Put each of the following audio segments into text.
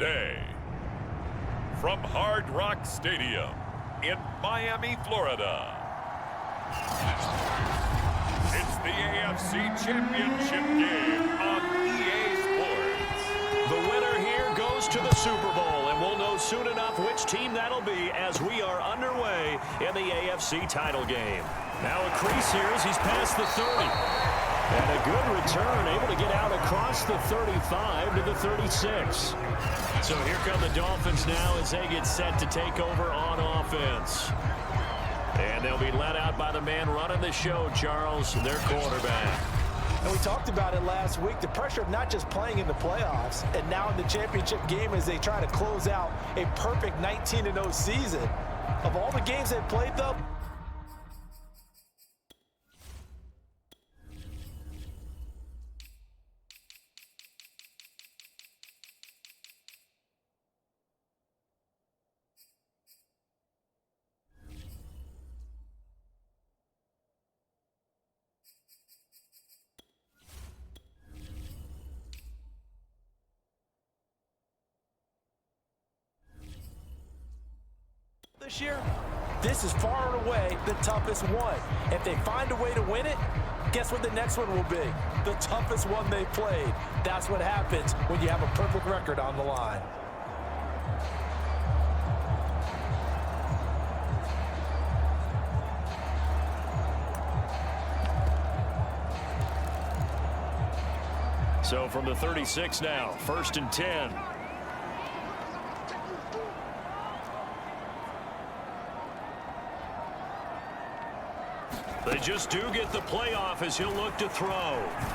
today, from Hard Rock Stadium in Miami, Florida, it's the AFC Championship game on EA Sports. The winner here goes to the Super Bowl, and we'll know soon enough which team that'll be as we are underway in the AFC title game. Now a crease here as he's past the 30. And a good return, able to get out across the 35 to the 36. So here come the Dolphins now as they get set to take over on offense. And they'll be led out by the man running the show, Charles, their quarterback. And we talked about it last week, the pressure of not just playing in the playoffs and now in the championship game as they try to close out a perfect 19-0 season. Of all the games they've played, though, this year, this is far and away the toughest one. If they find a way to win it, guess what the next one will be? The toughest one they played. That's what happens when you have a perfect record on the line. So from the 36 now, 1st and 10. They just do get the playoff as he'll look to throw.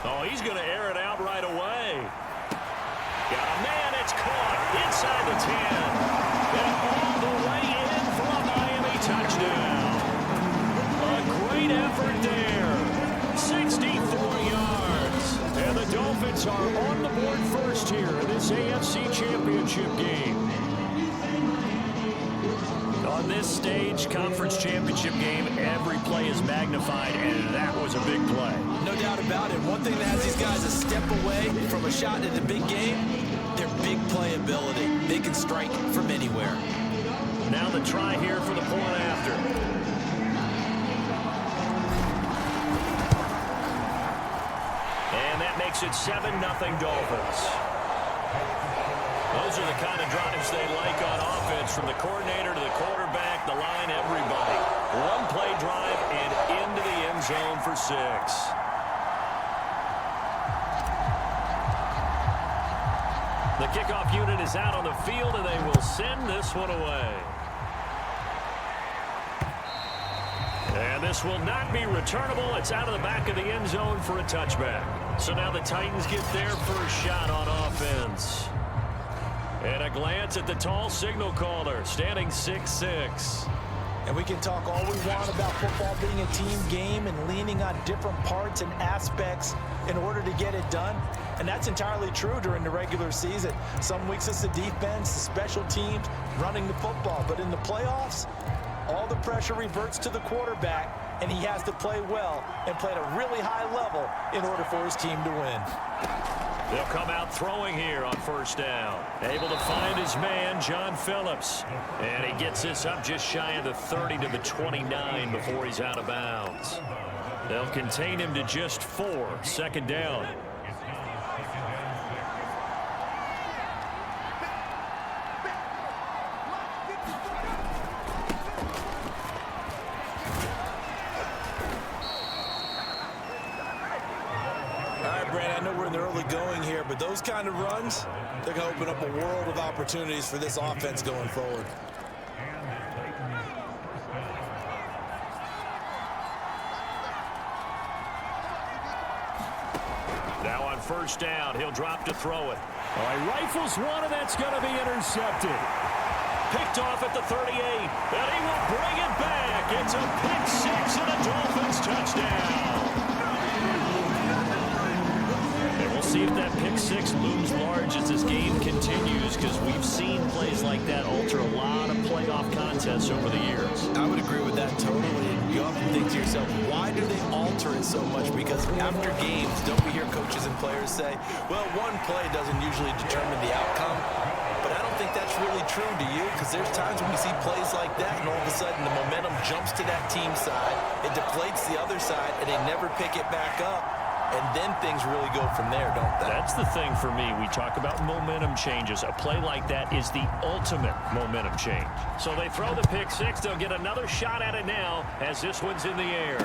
Oh, he's going to air it out right away. Got a man, it's caught inside the 10. And all the way in for a Miami touchdown. A great effort there. 64 yards. And the Dolphins are on the board first here in this AFC Championship game. On this stage, conference championship game, every play is magnified, and that was a big play. No doubt about it. One thing that has these guys a step away from a shot at the big game, their big play ability. They can strike from anywhere. Now the try here for the point after. And that makes it 7-0 Dolphins. Those are the kind of drives they like on offense, from the coordinator to the quarterback, the line, everybody. One play drive and into the end zone for 6. The kickoff unit is out on the field, and they will send this one away. And this will not be returnable. It's out of the back of the end zone for a touchback. So now the Titans get their first shot on offense. And a glance at the tall signal caller, standing 6'6". And we can talk all we want about football being a team game and leaning on different parts and aspects in order to get it done. And that's entirely true during the regular season. Some weeks it's the defense, the special teams, running the football. But in the playoffs, all the pressure reverts to the quarterback, and he has to play well and play at a really high level in order for his team to win. They'll come out throwing here on 1st down. Able to find his man, John Phillips. And he gets this up just shy of the 30 to the 29 before he's out of bounds. They'll contain him to just 4, 2nd down. But those kind of runs, they're going to open up a world of opportunities for this offense going forward. Now on 1st down, he'll drop to throw it. Oh, he rifles one, and that's going to be intercepted. Picked off at the 38, and he will bring it back. It's a pick 6 and a Dolphins touchdown. We'll see if that pick 6 looms large as this game continues, because we've seen plays like that alter a lot of playoff contests over the years. I would agree with that totally. You often think to yourself, why do they alter it so much? Because after games, don't we hear coaches and players say, well, one play doesn't usually determine the outcome. But I think that's really true, do you? Because there's times when we see plays like that, and all of a sudden the momentum jumps to that team side, it deflates the other side, and they never pick it back up. And then things really go from there, don't they? That's the thing for me. We talk about momentum changes. A play like that is the ultimate momentum change. So they throw the pick six. They'll get another shot at it now as this one's in the air.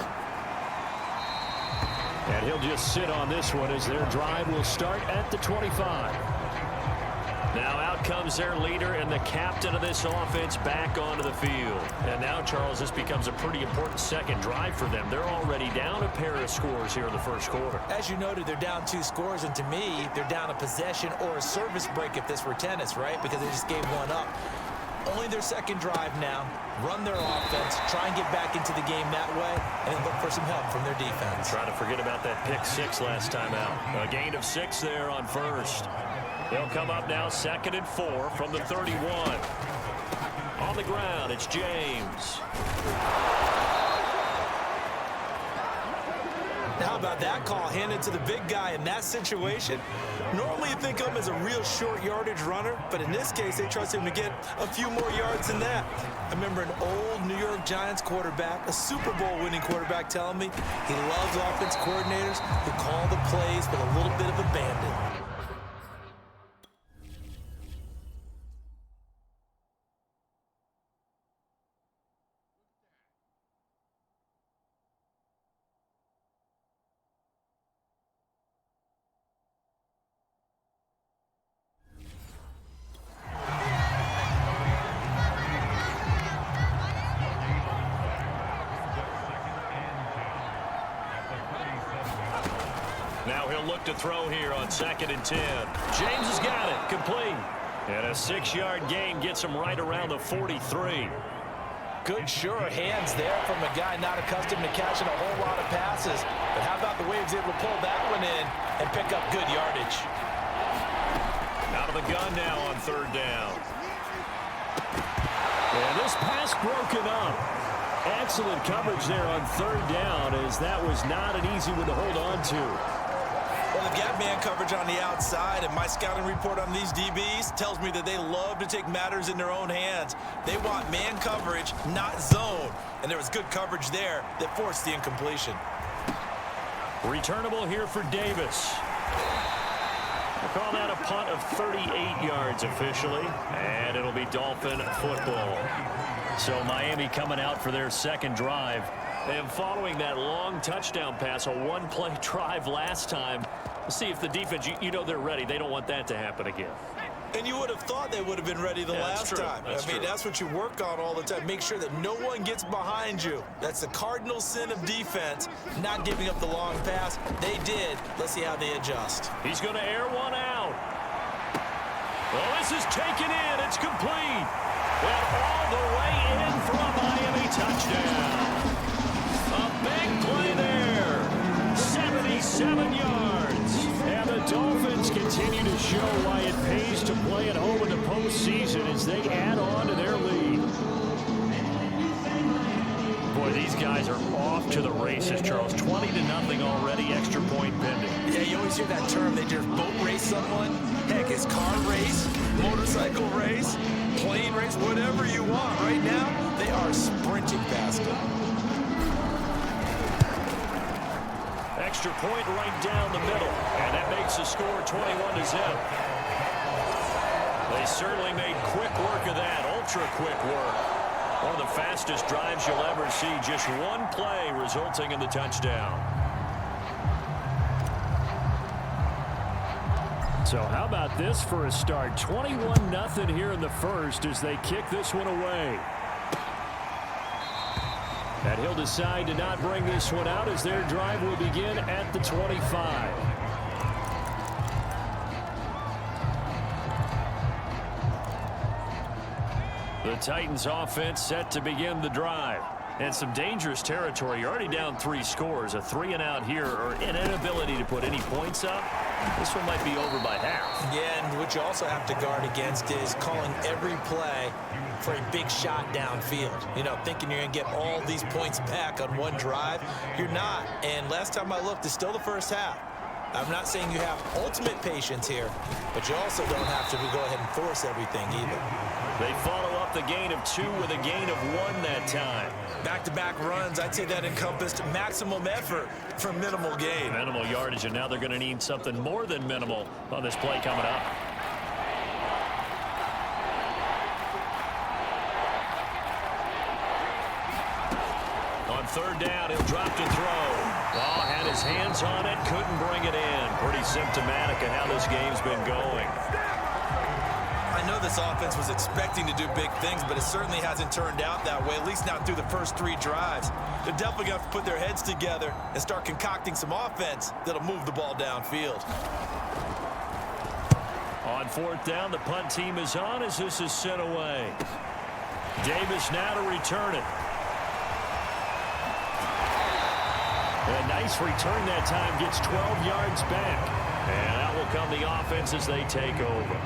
And he'll just sit on this one as their drive will start at the 25. Now out comes their leader and the captain of this offense back onto the field. And now, Charles, this becomes a pretty important second drive for them. They're already down a pair of scores here in the first quarter. As you noted, they're down 2 scores, and to me, they're down a possession or a service break if this were tennis, right? Because they just gave one up. Only their second drive now. Run their offense, try and get back into the game that way, and then look for some help from their defense. Try to forget about that pick six last time out. A gain of 6 there on first. They'll come up now 2nd and 4 from the 31. On the ground, it's James. How about that call handed to the big guy in that situation? Normally you think of him as a real short yardage runner, but in this case they trust him to get a few more yards than that. I remember an old New York Giants quarterback, a Super Bowl winning quarterback, telling me he loves offense coordinators who call the plays with a little bit of abandon. Now he'll look to throw here on 2nd and 10. James has got it. Complete. And a 6-yard gain gets him right around the 43. Good, sure hands there from a guy not accustomed to catching a whole lot of passes. But how about the way he was able to pull that one in and pick up good yardage? Out of the gun now on 3rd down. And this pass broken up. Excellent coverage there on 3rd down, as that was not an easy one to hold on to. Well, the gap man coverage on the outside, and my scouting report on these DBs tells me that they love to take matters in their own hands. They want man coverage, not zone. And there was good coverage there that forced the incompletion. Returnable here for Davis. We'll call that a punt of 38 yards officially, and it'll be Dolphin football. So Miami coming out for their second drive. And following that long touchdown pass, a one-play drive last time, we'll see if the defense, you know they're ready. They don't want that to happen again. And you would have thought they would have been ready the last time. I mean, that's what you work on all the time. Make sure that no one gets behind you. That's the cardinal sin of defense, not giving up the long pass. They did. Let's see how they adjust. He's going to air one out. Well, this is taken in. It's complete. And all the way in for a Miami touchdown. A big play there. 77 yards. And the Dolphins continue to show why it pays to play at home in the postseason as they add on to their lead. Boy, these guys are off to the races, Charles. 20-0 already, extra point pending. Yeah, you always hear that term. They just boat race someone. Heck, it's car race, motorcycle race, plane race, whatever you want. Right now, they are sprinting past them. Extra point right down the middle, and that makes the score 21-0. They certainly made quick work of that, ultra-quick work. One of the fastest drives you'll ever see, just one play resulting in the touchdown. So how about this for a start? 21-0 here in the first as they kick this one away. And he'll decide to not bring this one out as their drive will begin at the 25. The Titans offense set to begin the drive. And some dangerous territory. You're already down 3 scores. A 3 and out here, or an inability to put any points up. This one might be over by half. Yeah, and what you also have to guard against is calling every play for a big shot downfield. You know, thinking you're going to get all these points back on one drive. You're not. And last time I looked, it's still the first half. I'm not saying you have ultimate patience here, but you also don't have to go ahead and force everything either. They follow up the gain of 2 with a gain of 1 that time. Back-to-back runs, I'd say that encompassed maximum effort for minimal gain. Minimal yardage, and now they're going to need something more than minimal on this play coming up. On 3rd down, he'll drop to throw. Oh, had his hands on it, couldn't bring it in. Pretty symptomatic of how this game's been going. I know this offense was expecting to do big things, but it certainly hasn't turned out that way, at least not through the first 3 drives. They're definitely going to have to put their heads together and start concocting some offense that'll move the ball downfield. On 4th down, the punt team is on as this is sent away. Davis now to return it. A nice return that time, gets 12 yards back. And out will come the offense as they take over.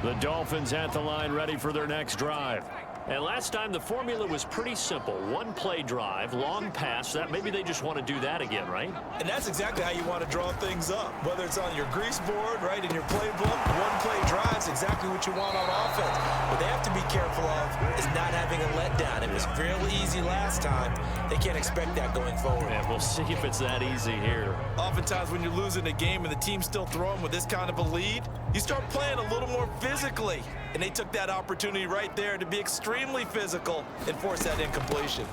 The Dolphins at the line, ready for their next drive. And last time the formula was pretty simple. 1 play drive, long pass. That maybe they just want to do that again, right? And that's exactly how you want to draw things up. Whether it's on your grease board, right, in your playbook, 1 play drive is exactly what you want on offense. What they have to be careful of is not having a letdown. It was fairly easy last time. They can't expect that going forward. And we'll see if it's that easy here. Oftentimes when you're losing a game and the team's still throwing with this kind of a lead, you start playing a little more physically. And they took that opportunity right there to be extremely physical and force that incompletion.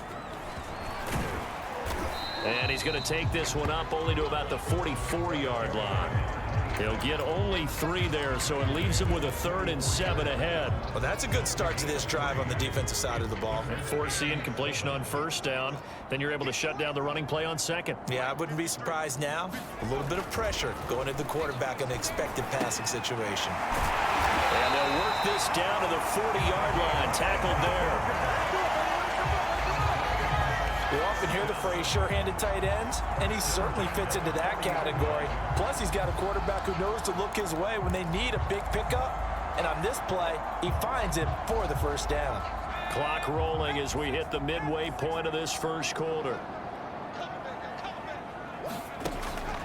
And he's going to take this one up only to about the 44-yard line. He'll get only 3 there, so it leaves him with a 3rd and 7 ahead. Well, that's a good start to this drive on the defensive side of the ball. And force the incompletion on 1st down. Then you're able to shut down the running play on 2nd. Yeah, I wouldn't be surprised now. A little bit of pressure going at the quarterback in an expected passing situation. And they'll work this down to the 40-yard line. Tackled there. We often hear the phrase sure-handed tight ends, and he certainly fits into that category. Plus, he's got a quarterback who knows to look his way when they need a big pickup. And on this play, he finds him for the 1st down. Clock rolling as we hit the midway point of this 1st quarter.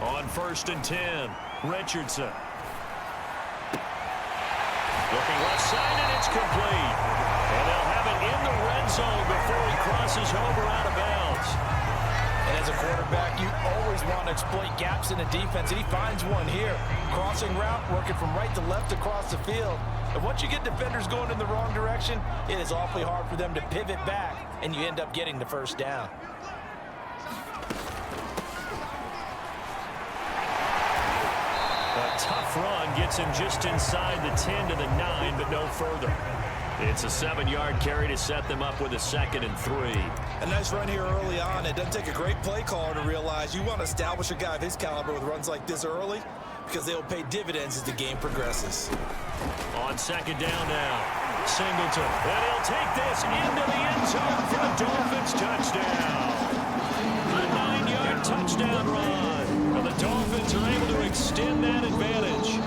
On 1st and 10, Richardson. Looking left side, and it's complete. And they'll have it in the red zone before he crosses over out of bounds. And as a quarterback, you always want to exploit gaps in the defense, and he finds one here. Crossing route, working from right to left across the field. And once you get defenders going in the wrong direction, it is awfully hard for them to pivot back, and you end up getting the 1st down. A tough run gets him just inside the 10 to the 9, but no further. It's a 7-yard carry to set them up with a 2nd and 3. A nice run here early on. It doesn't take a great play caller to realize you want to establish a guy of his caliber with runs like this early because they'll pay dividends as the game progresses. On 2nd down now, Singleton. And he'll take this into the end zone for a Dolphins touchdown. A 9-yard touchdown run. And the Dolphins are able to extend that advantage.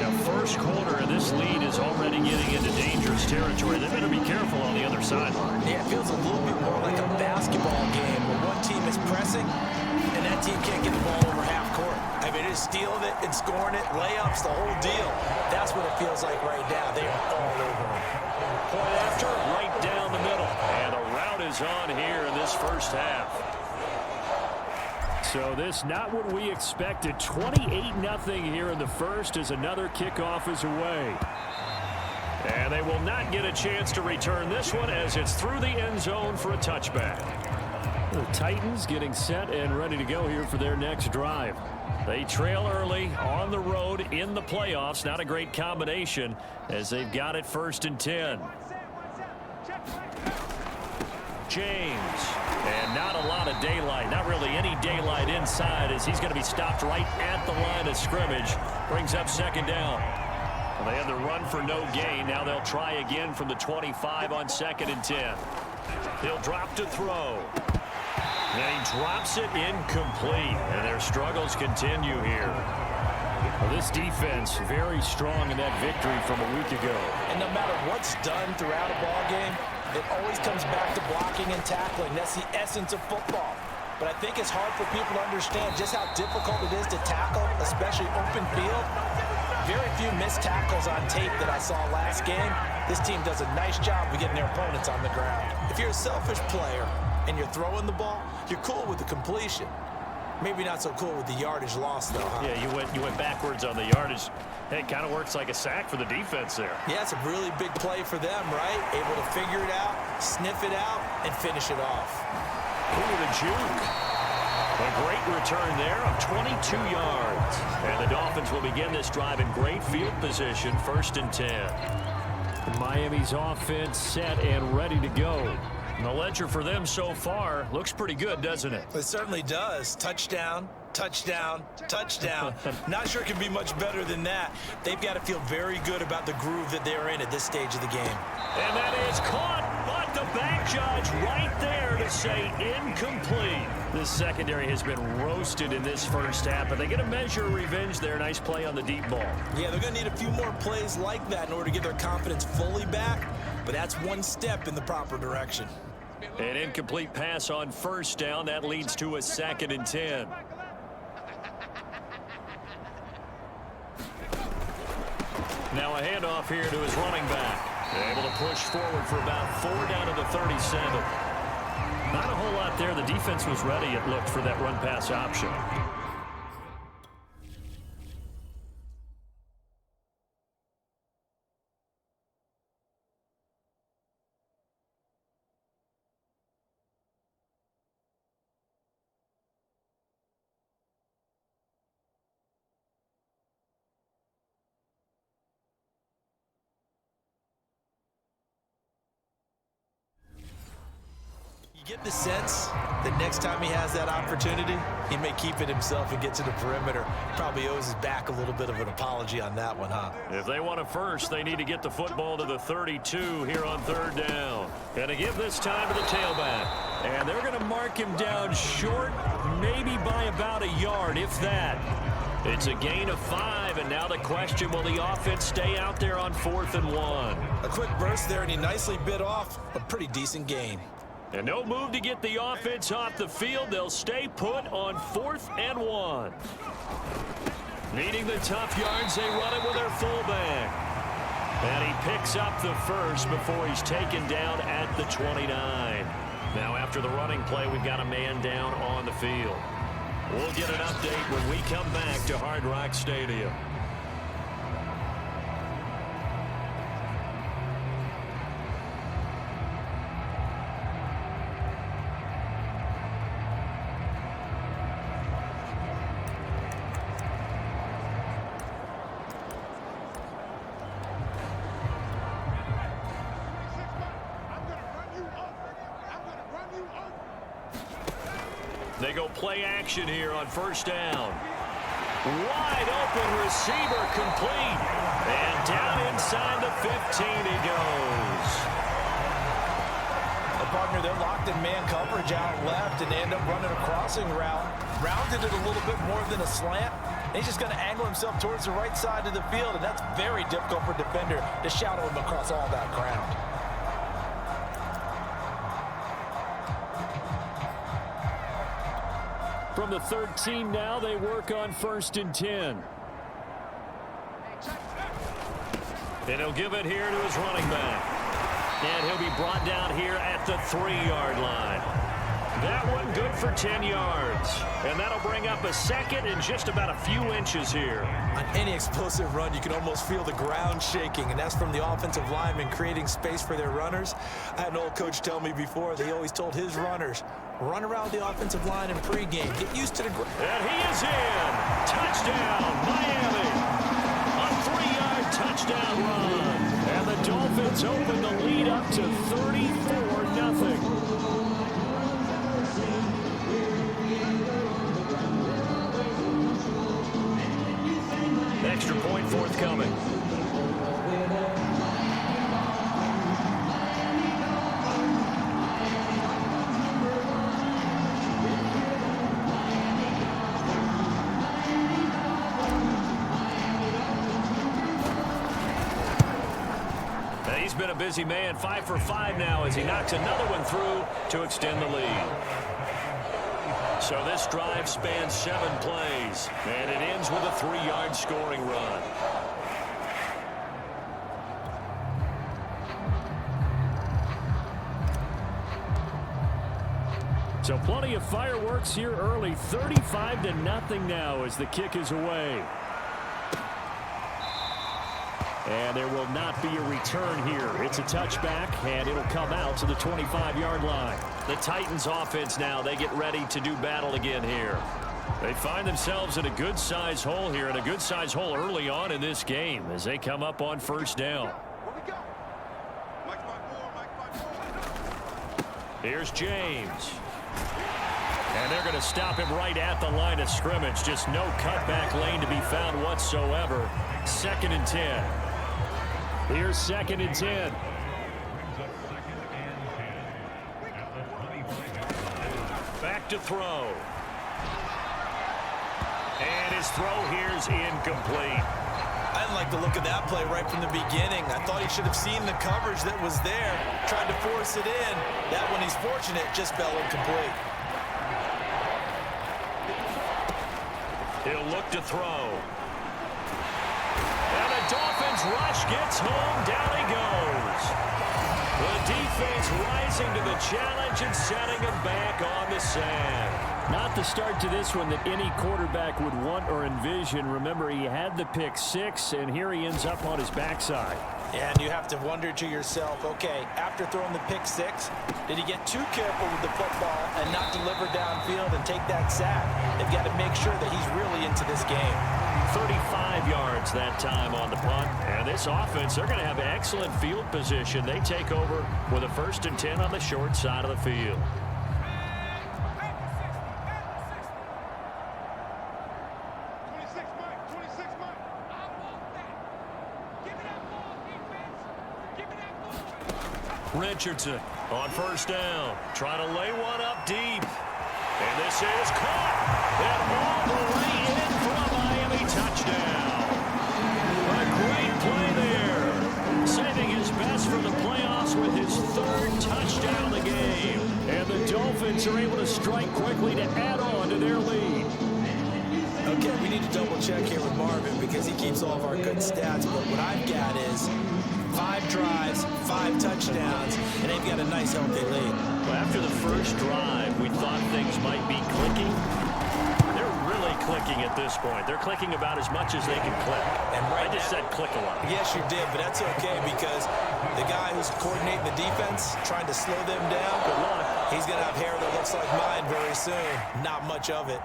Now, 1st quarter, and this lead is already getting into dangerous territory. They better be careful on the other sideline. Yeah, it feels a little bit more like a basketball game where one team is pressing and that team can't get the ball over half court. I mean, it's stealing it and scoring it, layups, the whole deal. That's what it feels like right now. They are all over them. Point after, right down the middle. And the route is on here in this 1st half. So this not what we expected. 28-0 here in the 1st as another kickoff is away. And they will not get a chance to return this one as it's through the end zone for a touchback. The Titans getting set and ready to go here for their next drive. They trail early on the road in the playoffs. Not a great combination as they've got it 1st and 10. James. And not a lot of daylight. Not really any daylight inside as he's going to be stopped right at the line of scrimmage. Brings up 2nd down. Well, they had the run for no gain. Now they'll try again from the 25 on 2nd and 10. He'll drop to throw. And he drops it incomplete. And their struggles continue here. Well, this defense very strong in that victory from a week ago. And no matter what's done throughout a ball game, it always comes back to blocking and tackling. That's the essence of football. But I think it's hard for people to understand just how difficult it is to tackle, especially open field. Very few missed tackles on tape that I saw last game. This team does a nice job of getting their opponents on the ground. If you're a selfish player and you're throwing the ball, you're cool with the completion. Maybe not so cool with the yardage loss, though, huh? Yeah, you went backwards on the yardage. Hey, it kind of works like a sack for the defense there. Yeah, it's a really big play for them, right? Able to figure it out, sniff it out, and finish it off. Ooh, the juke. A great return there of 22 yards. And the Dolphins will begin this drive in great field position, 1st and 10. Miami's offense set and ready to go. And the ledger for them so far looks pretty good, doesn't it? It certainly does. Touchdown, touchdown, touchdown. Not sure it can be much better than that. They've got to feel very good about the groove that they're in at this stage of the game. And that is caught, but the back judge right there to say incomplete. This secondary has been roasted in this first half, but they get a measure of revenge there. Nice play on the deep ball. Yeah, they're going to need a few more plays like that in order to get their confidence fully back, but that's one step in the proper direction. An incomplete pass on 1st down. That leads to a 2nd and 10. Now a handoff here to his running back. Able to push forward for about 4 down to the 37. Not a whole lot there. The defense was ready, it looked, for that run-pass option. Get the sense that next time he has that opportunity, he may keep it himself and get to the perimeter. Probably owes his back a little bit of an apology on that one, huh? If they want a first, they need to get the football to the 32 here on 3rd down. And to give this time to the tailback. And they're going to mark him down short, maybe by about a yard, if that. It's a gain of 5, and now the question, will the offense stay out there on 4th and 1? A quick burst there, and he nicely bit off a pretty decent gain. And no move to get the offense off the field. They'll stay put on 4th and 1. Needing the tough yards, they run it with their fullback. And he picks up the first before he's taken down at the 29. Now after the running play, we've got a man down on the field. We'll get an update when we come back to Hard Rock Stadium. They go play action here on 1st down. Wide open receiver complete. And down inside the 15 he goes. A partner, they're locked in man coverage out left, and they end up running a crossing route. Rounded it a little bit more than a slant. And he's just going to angle himself towards the right side of the field, and that's very difficult for a defender to shadow him across all that ground. From the 13 now, they work on 1st and 10. And he'll give it here to his running back. And he'll be brought down here at the 3-yard line. That one good for 10 yards. And that'll bring up a 2nd and just about a few inches here. On any explosive run, you can almost feel the ground shaking, and that's from the offensive linemen creating space for their runners. I had an old coach tell me before, they always told his runners, run around the offensive line in pregame. Get used to the ground. And he is in. Touchdown, Miami. A 3-yard touchdown run. And the Dolphins open the lead up to 34-0. Extra point forthcoming. He's been a busy man, 5 for 5 now as he knocks another one through to extend the lead. So this drive spans 7 plays, and it ends with a 3-yard scoring run. So plenty of fireworks here early. 35-0 now as the kick is away. And there will not be a return here. It's a touchback, and it'll come out to the 25-yard line. The Titans offense now, they get ready to do battle again here. They find themselves in a good-sized hole here, and a good-sized hole early on in this game as they come up on first down. Here's James. And they're going to stop him right at the line of scrimmage. Just no cutback lane to be found whatsoever. 2nd and 10. Here's 2nd and 10. Back to throw. And his throw here's incomplete. I didn't like the look of that play right from the beginning. I thought he should have seen the coverage that was there, tried to force it in. That one, he's fortunate, just fell incomplete. He'll look to throw. And the Dolphins rush gets home. Down he goes. The defense rising to the challenge and setting him back on the sand. Not the start to this one that any quarterback would want or envision. Remember, he had the pick 6, and here he ends up on his backside. And you have to wonder to yourself, okay, after throwing the pick 6, did he get too careful with the football and not deliver downfield and take that sack? They've got to make sure that he's really into this game. 35 yards that time on the punt. And this offense, they're going to have excellent field position. They take over with a 1st and 10 on the short side of the field. Richardson on first down, trying to lay one up deep. And this is caught. And all the way in for a Miami touchdown. A great play there. Saving his best for the playoffs with his 3rd touchdown of the game. And the Dolphins are able to strike quickly to add on to their lead. Okay, we need to double check here with Marvin because he keeps all of our good stats. But what I've got is 5 drives, 5 touchdowns, and they've got a nice healthy lead. Well, after the first drive, we thought things might be clicking. They're really clicking at this point. They're clicking about as much as they can click. And I just said click a lot. Yes, you did, but that's okay because the guy who's coordinating the defense, trying to slow them down, good luck. He's going to have hair that looks like mine very soon. Not much of it.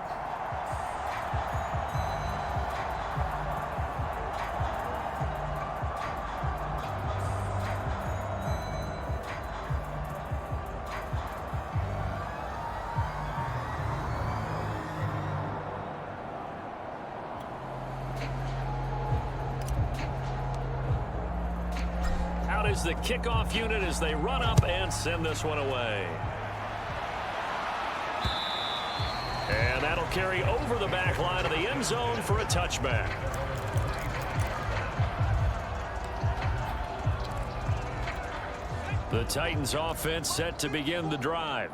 Is the kickoff unit as they run up and send this one away. And that'll carry over the back line of the end zone for a touchback. The Titans offense set to begin the drive.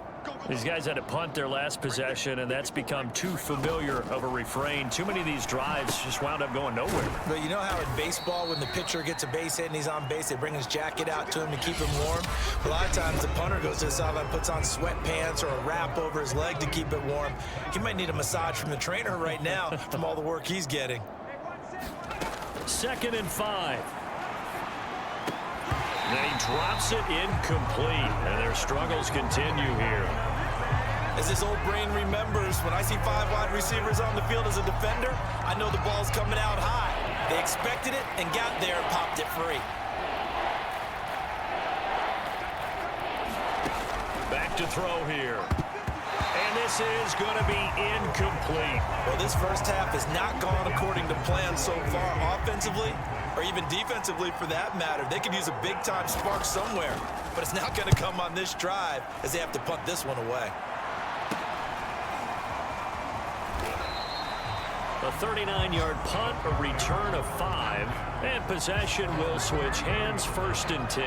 These guys had to punt their last possession, and that's become too familiar of a refrain. Too many of these drives just wound up going nowhere. But you know how in baseball, when the pitcher gets a base hit and he's on base, they bring his jacket out to him to keep him warm? A lot of times the punter goes to the sideline, puts on sweatpants or a wrap over his leg to keep it warm. He might need a massage from the trainer right now from all the work he's getting. 2nd and 5. Then he drops it incomplete, and their struggles continue here. As his old brain remembers, when I see 5 wide receivers on the field as a defender, I know the ball's coming out high. They expected it and got there and popped it free. Back to throw here. And this is going to be incomplete. Well, this first half has not gone according to plan so far offensively, or even defensively for that matter. They could use a big-time spark somewhere, but it's not going to come on this drive as they have to punt this one away. A 39-yard punt, a return of 5, and possession will switch hands, 1st and 10.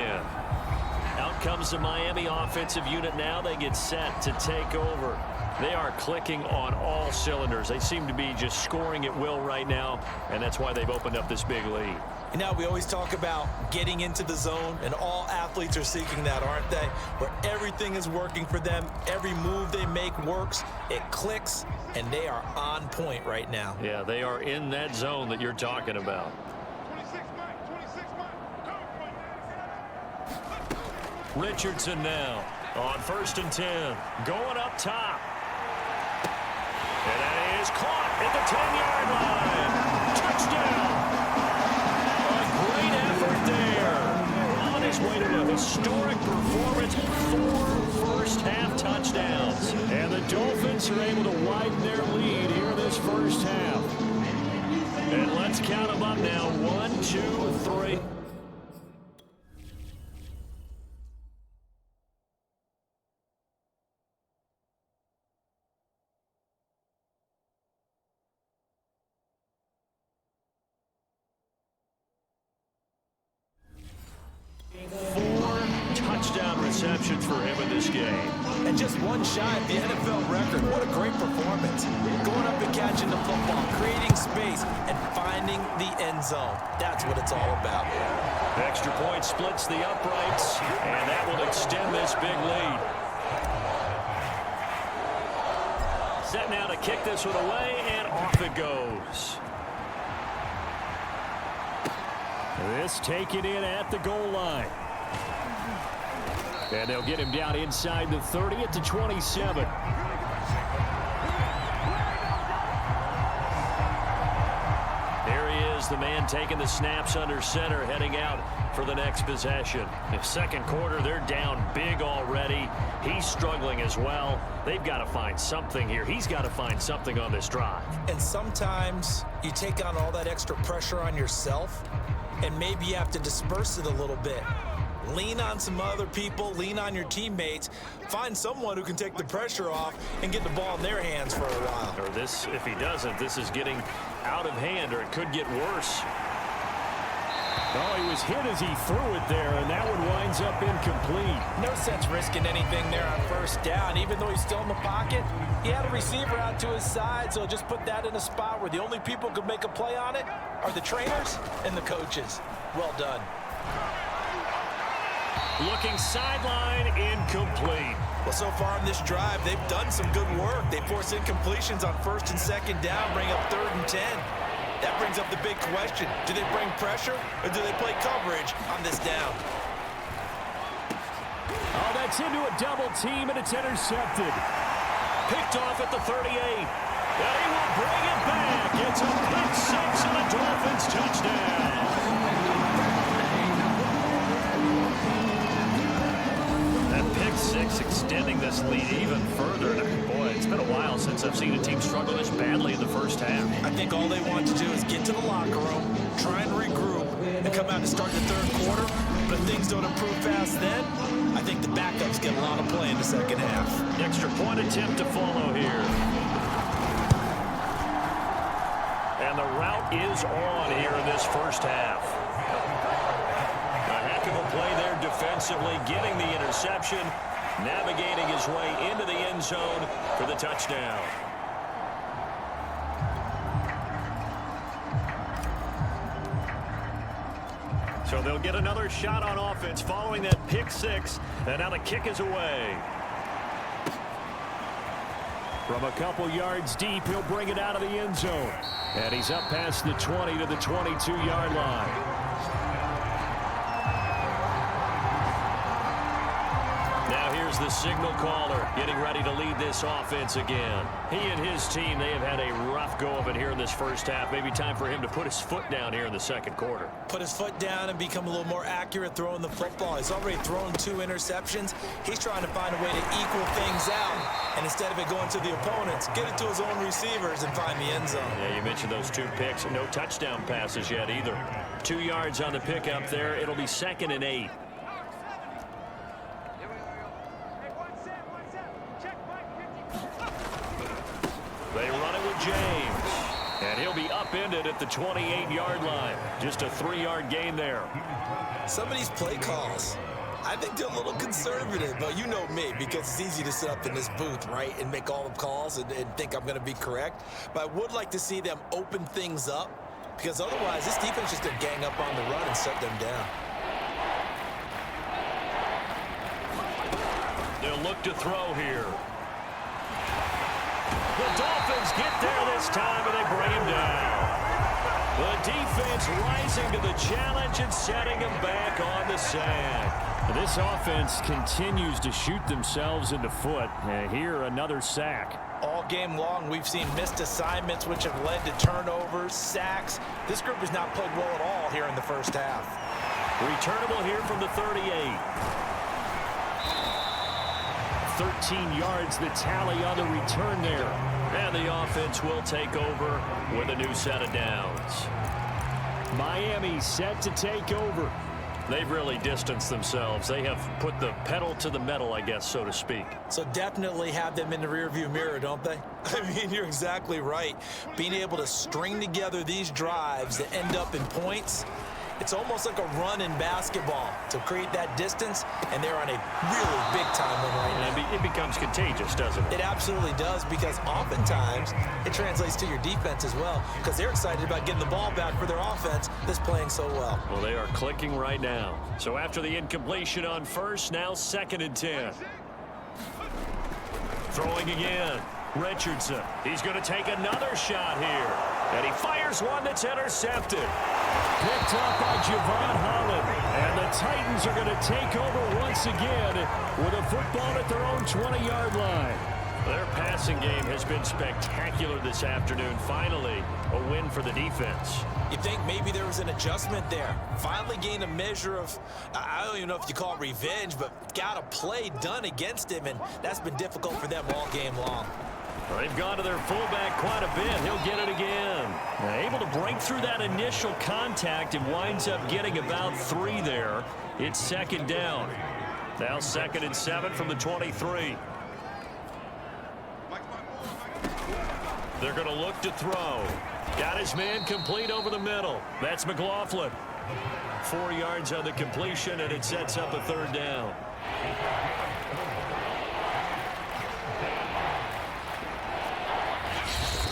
Out comes the Miami offensive unit now. They get set to take over. They are clicking on all cylinders. They seem to be just scoring at will right now, and that's why they've opened up this big lead. You know, we always talk about getting into the zone, and all athletes are seeking that, aren't they? Where everything is working for them, every move they make works, it clicks, and they are on point right now. Yeah, they are in that zone that you're talking about. Richardson now on 1st and 10, going up top. And that is caught at the 10-yard line. Touchdown. A great effort there. On his way to a historic performance, 4 first-half touchdowns. And the Dolphins are able to widen their lead here in this first half. And let's count them up now. 1, 2, 3. Receptions for him in this game. And just one shy of the NFL record. What a great performance. Going up and catching the football, creating space, and finding the end zone. That's what it's all about. Extra point splits the uprights, and that will extend this big lead. Set now to kick this one away, and off it goes. This taken in at the goal line. And they'll get him down inside the 30 at the 27. There he is, the man taking the snaps under center, heading out for the next possession. In the second quarter, they're down big already. He's struggling as well. They've got to find something here. He's got to find something on this drive. And sometimes you take on all that extra pressure on yourself, and maybe you have to disperse it a little bit. Lean on some other people, lean on your teammates, find someone who can take the pressure off and get the ball in their hands for a while. Or this, if he doesn't, this is getting out of hand, or it could get worse. Oh, he was hit as he threw it there, and that one winds up incomplete. No sense risking anything there on 1st down. Even though he's still in the pocket, he had a receiver out to his side, so just put that in a spot where the only people who could make a play on it are the trainers and the coaches. Well done. Looking sideline, incomplete. Well, so far in this drive, they've done some good work. They force incompletions on 1st and 2nd down, bring up 3rd and 10. That brings up the big question. Do they bring pressure, or do they play coverage on this down? Oh, that's into a double team, and it's intercepted. Picked off at the 38. And he will bring it back. It's a pick 6 and a Dolphins touchdown. Pick 6 extending this lead even further. Boy, it's been a while since I've seen a team struggle this badly in the first half. I think all they want to do is get to the locker room, try and regroup, and come out and start the 3rd quarter. But if things don't improve fast then, I think the backups get a lot of play in the 2nd half. Extra point attempt to follow here. And the route is on here in this first half. Play there defensively, getting the interception, navigating his way into the end zone for the touchdown. So they'll get another shot on offense following that pick 6, and now the kick is away. From a couple yards deep, he'll bring it out of the end zone. And he's up past the 20 to the 22-yard line. The signal caller getting ready to lead this offense again. He and his team, they have had a rough go of it here in this first half. Maybe time for him to put his foot down here in the 2nd quarter. Put his foot down and become a little more accurate throwing the football. He's already thrown 2 interceptions. He's trying to find a way to equal things out. And instead of it going to the opponents, get it to his own receivers and find the end zone. Yeah, you mentioned those 2 picks. No touchdown passes yet either. 2 yards on the pickup there. It'll be 2nd and 8. They run it with James. And he'll be upended at the 28-yard line. Just a 3-yard gain there. Some of these play calls, I think they're a little conservative, but you know me, because it's easy to sit up in this booth, right, and make all the calls and think I'm going to be correct. But I would like to see them open things up, because otherwise this defense is just going to gang up on the run and shut them down. They'll look to throw here. The Dolphins get there this time, and they bring him down. The defense rising to the challenge and setting him back on the sand. This offense continues to shoot themselves in the foot. Here, another sack. All game long, we've seen missed assignments, which have led to turnovers, sacks. This group has not played well at all here in the first half. Returnable here from the 38. 13 yards, the tally on the return there. And the offense will take over with a new set of downs. Miami set to take over. They've really distanced themselves. They have put the pedal to the metal, I guess, so to speak. So definitely have them in the rearview mirror, don't they? I mean, you're exactly right. Being able to string together these drives that end up in points, it's almost like a run in basketball to create that distance, and they're on a really big-time one right now. It becomes contagious, doesn't it? It absolutely does, because oftentimes it translates to your defense as well, because they're excited about getting the ball back for their offense that's playing so well. Well, they are clicking right now. So after the incompletion on first, now 2nd and 10. Throwing again. Richardson. He's going to take another shot here. And he fires one that's intercepted. Picked up by Jevon Holland. And the Titans are going to take over once again with a football at their own 20-yard line. Their passing game has been spectacular this afternoon. Finally, a win for the defense. You think maybe there was an adjustment there. Finally gained a measure of, I don't even know if you call it revenge, but got a play done against him, and that's been difficult for them all game long. Well, they've gone to their fullback quite a bit. He'll get it again. Able to break through that initial contact and winds up getting about 3 there. It's 2nd down. Now 2nd and 7 from the 23. They're going to look to throw. Got his man complete over the middle. That's McLaughlin. 4 yards on the completion, and it sets up a 3rd down.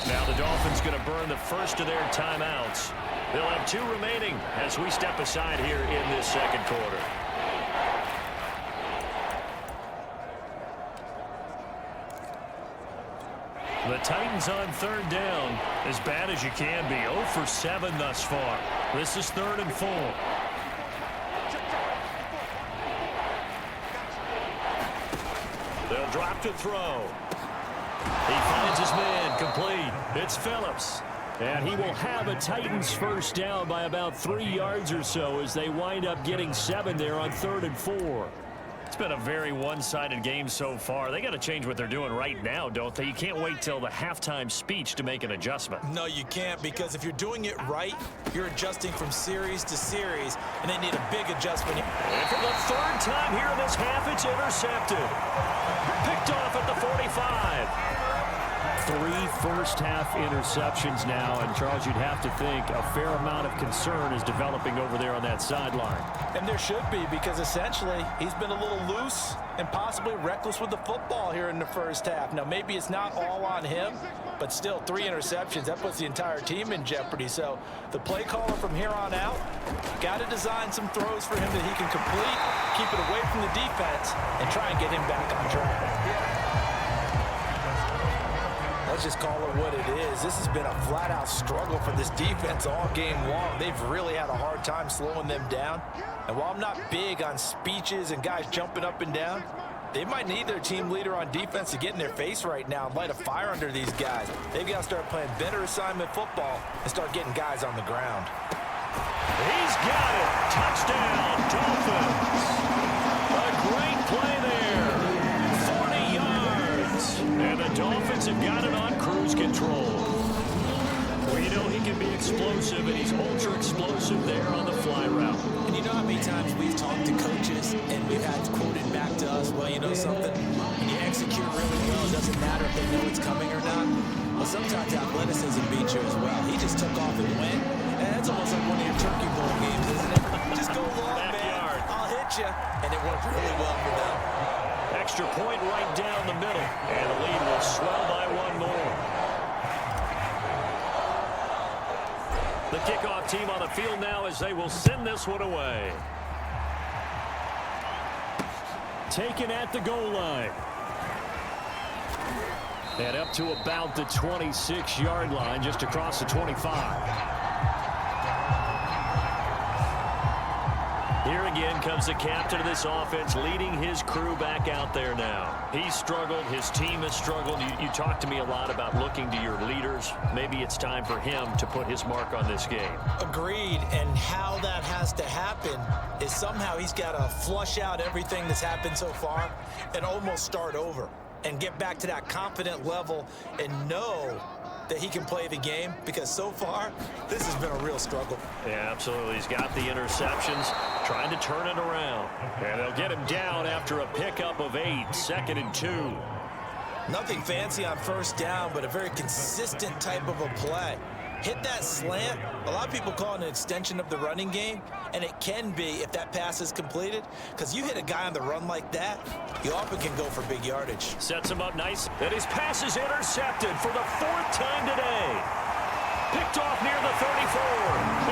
Now the Dolphins going to burn the first of their timeouts. They'll have 2 remaining as we step aside here in this 2nd quarter. The Titans on 3rd down, as bad as you can be. 0 for 7 thus far. This is 3rd and 4. They'll drop to throw. He finds his man complete. It's Phillips. And he will have a Titans first down by about 3 yards or so as they wind up getting 7 there on 3rd and 4. It's been a very one-sided game so far. They got to change what they're doing right now, don't they? You can't wait till the halftime speech to make an adjustment. No, you can't, because if you're doing it right, you're adjusting from series to series, and they need a big adjustment. And for the 3rd time here in this half, it's intercepted. Picked off at the 45. 3 first-half interceptions now, and Charles, you'd have to think a fair amount of concern is developing over there on that sideline. And there should be, because essentially he's been a little loose and possibly reckless with the football here in the first half. Now, maybe it's not all on him, but still 3 interceptions. That puts the entire team in jeopardy. So the play caller from here on out got to design some throws for him that he can complete, keep it away from the defense, and try and get him back on track. Let's just call it what it is. This has been a flat-out struggle for this defense all game long. They've really had a hard time slowing them down. And while I'm not big on speeches and guys jumping up and down, they might need their team leader on defense to get in their face right now and light a fire under these guys. They've got to start playing better assignment football and start getting guys on the ground. He's got it. Touchdown, Dolphins. A great play there. 40 yards. And the Dolphins have got it on cruise control. Well, you know he can be explosive, and he's ultra explosive there on the fly route. And you know how many times we've talked to coaches and we've had quoted back to us, well, you know something, when you execute really well, it doesn't matter if they know it's coming or not. But sometimes athleticism beats you as well. He just took off and went. And that's almost like one of your turkey bowl games, isn't it? Just go long, Backyard. man. I'll hit you. And it worked really well for them. Extra point right down the middle. And the lead will swell by one more. The kickoff team on the field now as they will send this one away. Taken at the goal line. And up to about the 26-yard line, just across the 25. Here again comes the captain of this offense, leading his crew back out there now. He's struggled. His team has struggled. You talk to me a lot about looking to your leaders. Maybe it's time for him to put his mark on this game. Agreed. And how that has to happen is somehow he's got to flush out everything that's happened so far and almost start over and get back to that confident level and know that he can play the game, because so far this has been a real struggle. Yeah, absolutely. He's got the interceptions, trying to turn it around. And they'll get him down after a pickup of 8, 2nd and 2. Nothing fancy on first down, but a very consistent type of a play. Hit that slant. A lot of people call it an extension of the running game, and it can be if that pass is completed, because you hit a guy on the run like that, you often can go for big yardage. Sets him up nice, and his pass is intercepted for the 4th time today. Picked off near the 34,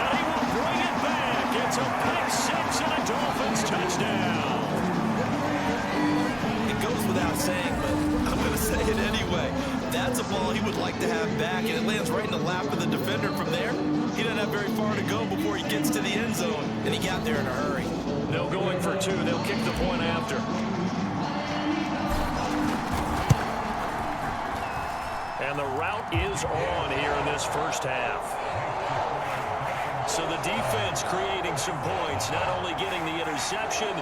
and he will bring it back. It's a pick 6 and a Dolphins touchdown. It goes without saying, but I'm going to say it anyway. That's a ball he would like to have back, and it lands right in the lap of the defender from there. He doesn't have very far to go before he gets to the end zone, and he got there in a hurry. No going for 2. They'll kick the point after. And the route is on here in this first half. So the defense creating some points, not only getting the interception,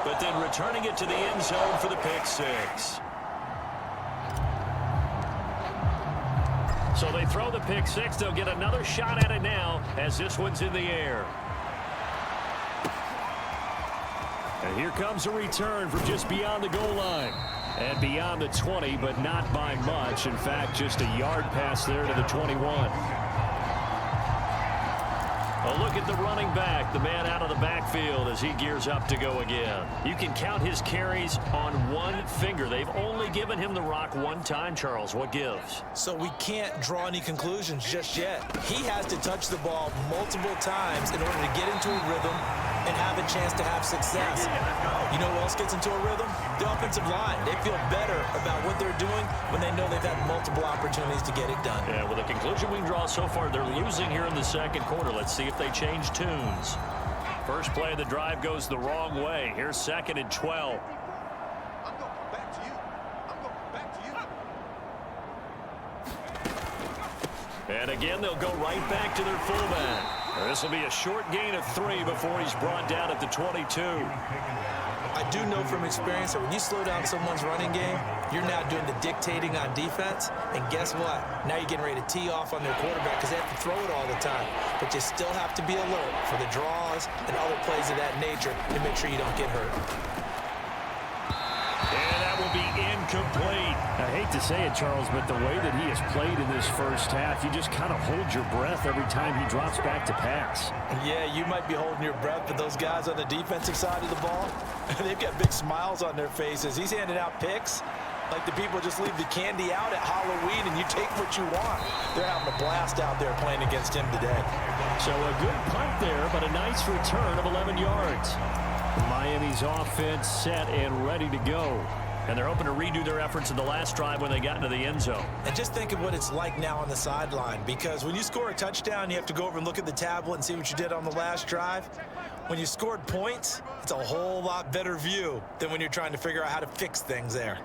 but then returning it to the end zone for the pick 6. So they throw the pick 6. They'll get another shot at it now as this one's in the air. And here comes a return from just beyond the goal line. And beyond the 20, but not by much. In fact, just a yard pass there to the 21. A look at the running back, the man out of the backfield as he gears up to go again. You can count his carries on one finger. They've only given him the rock one time, Charles. What gives? So we can't draw any conclusions just yet. He has to touch the ball multiple times in order to get into a rhythm and have a chance to have success. You know who else gets into a rhythm? The offensive line. They feel better about what they're doing when they know they've had multiple opportunities to get it done. Yeah, well, the conclusion we can draw so far, they're losing here in the second quarter. Let's see if they change tunes. First play of the drive goes the wrong way. Here's 2nd and 12. And again, they'll go right back to their fullback. This will be a short gain of 3 before he's brought down at the 22. I do know from experience that when you slow down someone's running game, you're now doing the dictating on defense. And guess what? Now you're getting ready to tee off on their quarterback because they have to throw it all the time. But you still have to be alert for the draws and other plays of that nature to make sure you don't get hurt. And that will be incomplete. I hate to say it, Charles, but the way that he has played in this first half, you just kind of hold your breath every time he drops back to pass. Yeah, you might be holding your breath, but those guys on the defensive side of the ball, they've got big smiles on their faces. He's handing out picks like the people just leave the candy out at Halloween and you take what you want. They're having a blast out there playing against him today. So a good punt there, but a nice return of 11 yards. Miami's offense set and ready to go. And they're hoping to redo their efforts in the last drive when they got into the end zone. And just think of what it's like now on the sideline, because when you score a touchdown, you have to go over and look at the tablet and see what you did on the last drive. When you scored points, it's a whole lot better view than when you're trying to figure out how to fix things there.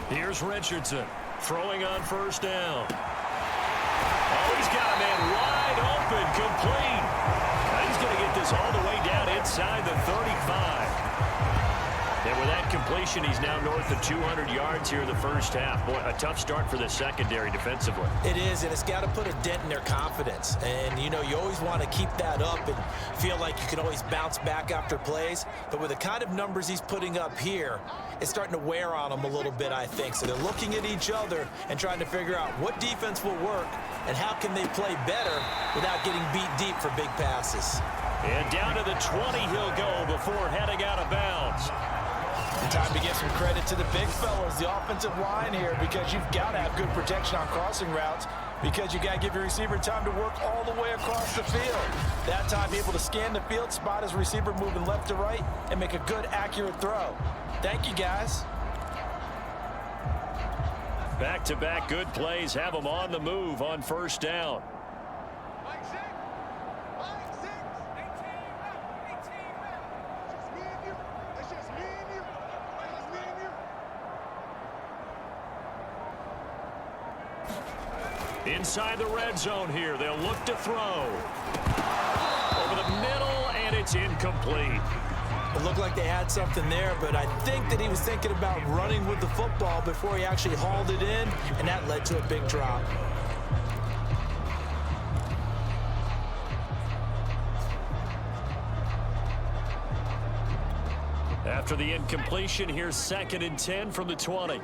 Here's Richardson throwing on first down. Oh, he's got a man wide open, complete. He's going to get this all the way down inside the 35. And with that completion, he's now north of 200 yards here in the first half. Boy, a tough start for the secondary defensively. It is, and it's got to put a dent in their confidence. And, you know, you always want to keep that up and feel like you can always bounce back after plays. But with the kind of numbers he's putting up here, it's starting to wear on them a little bit, I think. So they're looking at each other and trying to figure out what defense will work and how can they play better without getting beat deep for big passes. And down to the 20 he'll go before heading out of bounds. Time to give some credit to the big fellas, the offensive line here, because you've got to have good protection on crossing routes because you got to give your receiver time to work all the way across the field. That time, able to scan the field, spot his receiver moving left to right, and make a good, accurate throw. Thank you, guys. Back-to-back good plays have them on the move on first down. Inside the red zone here, they'll look to throw. Over the middle, and it's incomplete. It looked like they had something there, but I think that he was thinking about running with the football before he actually hauled it in, and that led to a big drop. After the incompletion, here's 2nd and 10 from the 20.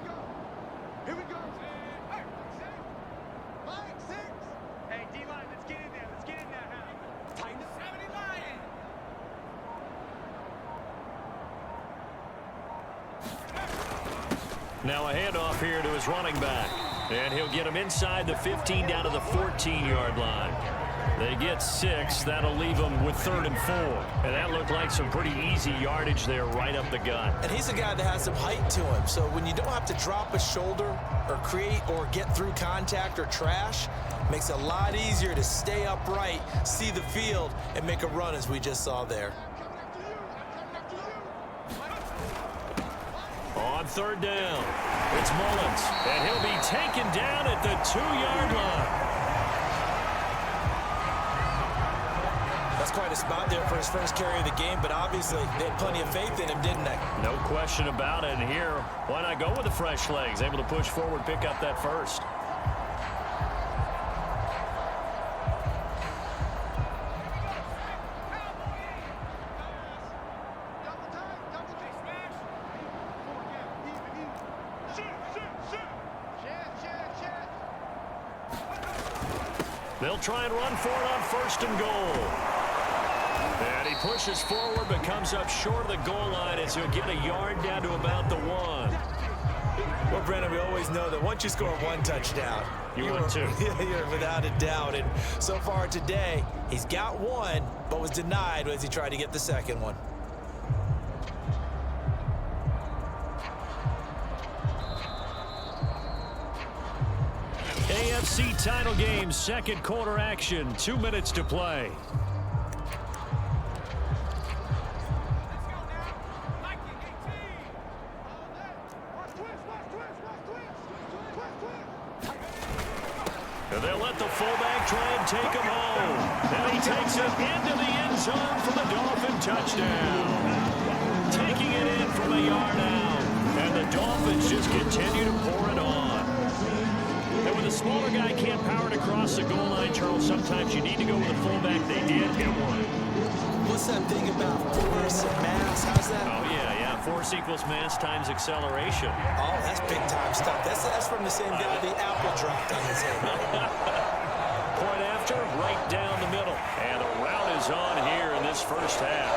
Now a handoff here to his running back. And he'll get him inside the 15 down to the 14-yard line. They get 6. That'll leave them with 3rd and 4. And that looked like some pretty easy yardage there right up the gut. And he's a guy that has some height to him. So when you don't have to drop a shoulder or create or get through contact or trash, makes it a lot easier to stay upright, see the field, and make a run as we just saw there. On 3rd down, it's Mullins, and he'll be taken down at the 2-yard line. That's quite a spot there for his first carry of the game, but obviously they had plenty of faith in him, didn't they? No question about it. And here, why not go with the fresh legs? Able to push forward, pick up that first. They'll try and run for it on 1st and goal. And he pushes forward but comes up short of the goal line as he'll get a yard down to about the 1. Well, Brennan, we always know that once you score 1 touchdown, you win 2. You're without a doubt. And so far today, he's got 1, but was denied as he tried to get the 2nd one. AFC title game, 2nd quarter action, 2 minutes to play. And they'll let the fullback try and take him home. And he takes it into the end zone for the Dolphin touchdown. Taking it in from a yard out. And the Dolphins just continue to pour it on. And when the smaller guy can't power it across the goal line, Charles, sometimes you need to go with a fullback. They did. It worked. What's that thing about force and mass? How's that? Oh, yeah. Force equals mass times acceleration. Oh, that's big-time stuff. That's from the same guy the apple dropped on his head. Point after, right down the middle. And the route is on here in this first half.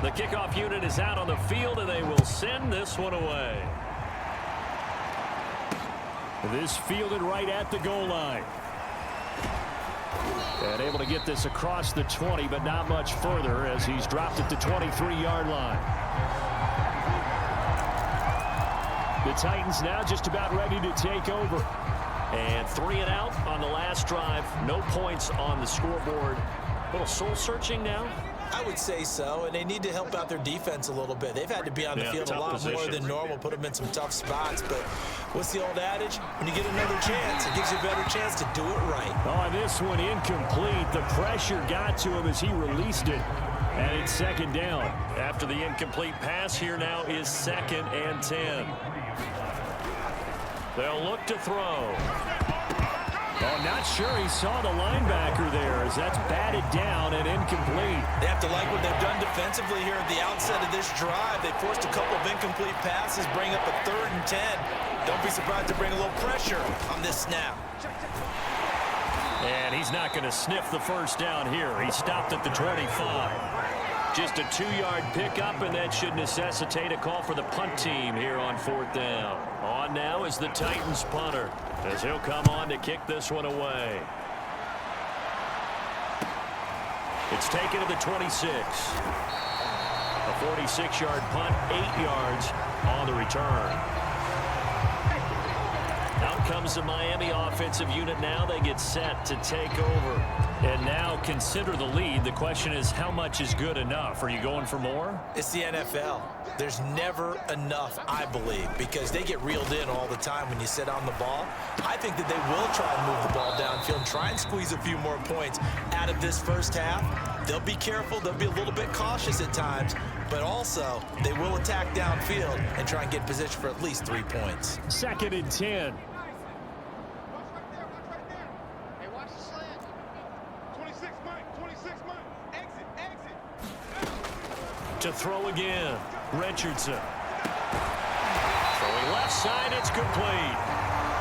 The kickoff unit is out on the field, and they will send this one away. This fielded right at the goal line. And able to get this across the 20, but not much further as he's dropped at the 23-yard line. The Titans now just about ready to take over. And 3 and out on the last drive. No points on the scoreboard. A little soul-searching now. I would say so, and they need to help out their defense a little bit. They've had to be on the field a lot more than normal, put them in some tough spots. But what's the old adage? When you get another chance, it gives you a better chance to do it right. Oh, this one incomplete. The pressure got to him as he released it. And it's second down. After the incomplete pass, here now is 2nd and 10. They'll look to throw. Oh, not sure he saw the linebacker there as that's batted down and incomplete. They have to like what they've done defensively here at the outset of this drive. They forced a couple of incomplete passes, bring up a 3rd and 10. Don't be surprised to bring a little pressure on this snap. And he's not going to sniff the first down here. He stopped at the 25. Just a 2-yard pickup, and that should necessitate a call for the punt team here on 4th down. On now is the Titans punter, as he'll come on to kick this one away. It's taken to the 26. A 46-yard punt, 8 yards on the return. Out comes the Miami offensive unit now. They get set to take over. And now consider the lead. The question is, how much is good enough? Are you going for more? It's the NFL. There's never enough, I believe, because they get reeled in all the time when you sit on the ball. I think that they will try and move the ball downfield and try and squeeze a few more points out of this first half. They'll be careful. They'll be a little bit cautious at times, but also they will attack downfield and try and get position for at least 3 points. 2nd and 10. To throw again, Richardson. Throwing left side, it's complete.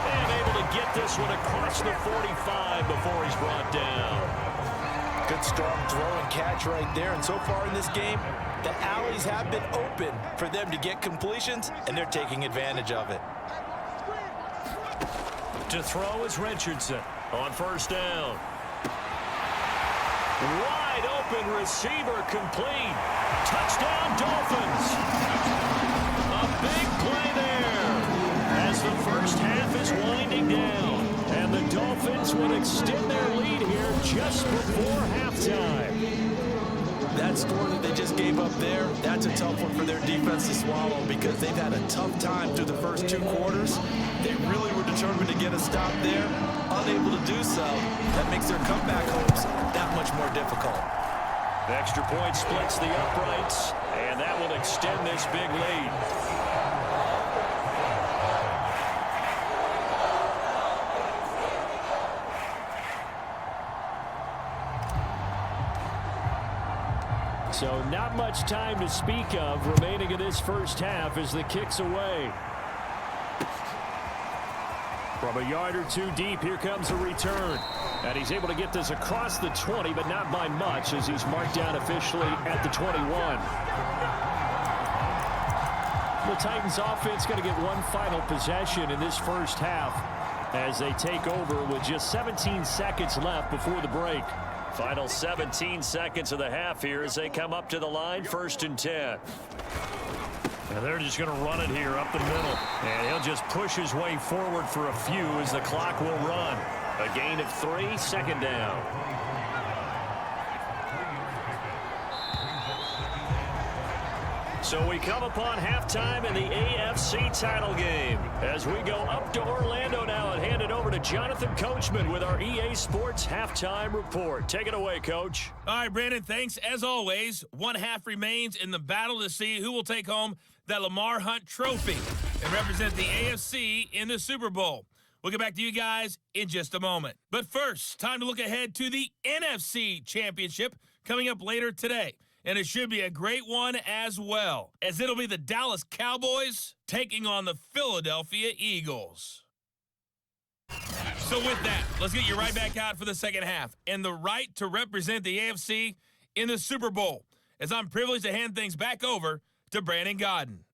And able to get this one across the 45 before he's brought down. Good strong throw and catch right there. And so far in this game, the alleys have been open for them to get completions, and they're taking advantage of it. To throw is Richardson on 1st down. Wide open receiver complete. Touchdown Dolphins. A big play there as the first half is winding down. And the Dolphins would extend their lead here just before halftime. That score that they just gave up there, that's a tough one for their defense to swallow because they've had a tough time through the first 2 quarters. They really were determined to get a stop there. Unable to do so, that makes their comeback hopes that much more difficult. The extra point splits the uprights, and that will extend this big lead. So not much time to speak of remaining in this first half as the kick's away. From a yard or 2 deep, here comes a return. And he's able to get this across the 20, but not by much as he's marked down officially at the 21. The Titans offense going to get one final possession in this first half as they take over with just 17 seconds left before the break. Final 17 seconds of the half here as they come up to the line, 1st and 10. And they're just going to run it here up the middle. And he'll just push his way forward for a few as the clock will run. A gain of 3, 2nd down. So we come upon halftime in the AFC title game as we go up to Orlando now and hand it over to Jonathan Coachman with our EA Sports halftime report. Take it away, Coach. All right, Brandon, thanks. As always, one half remains in the battle to see who will take home that Lamar Hunt trophy and represent the AFC in the Super Bowl. We'll get back to you guys in just a moment. But first, time to look ahead to the NFC Championship coming up later today. And it should be a great one as well, as it'll be the Dallas Cowboys taking on the Philadelphia Eagles. So with that, let's get you right back out for the second half and the right to represent the AFC in the Super Bowl, as I'm privileged to hand things back over to Brandon Godden.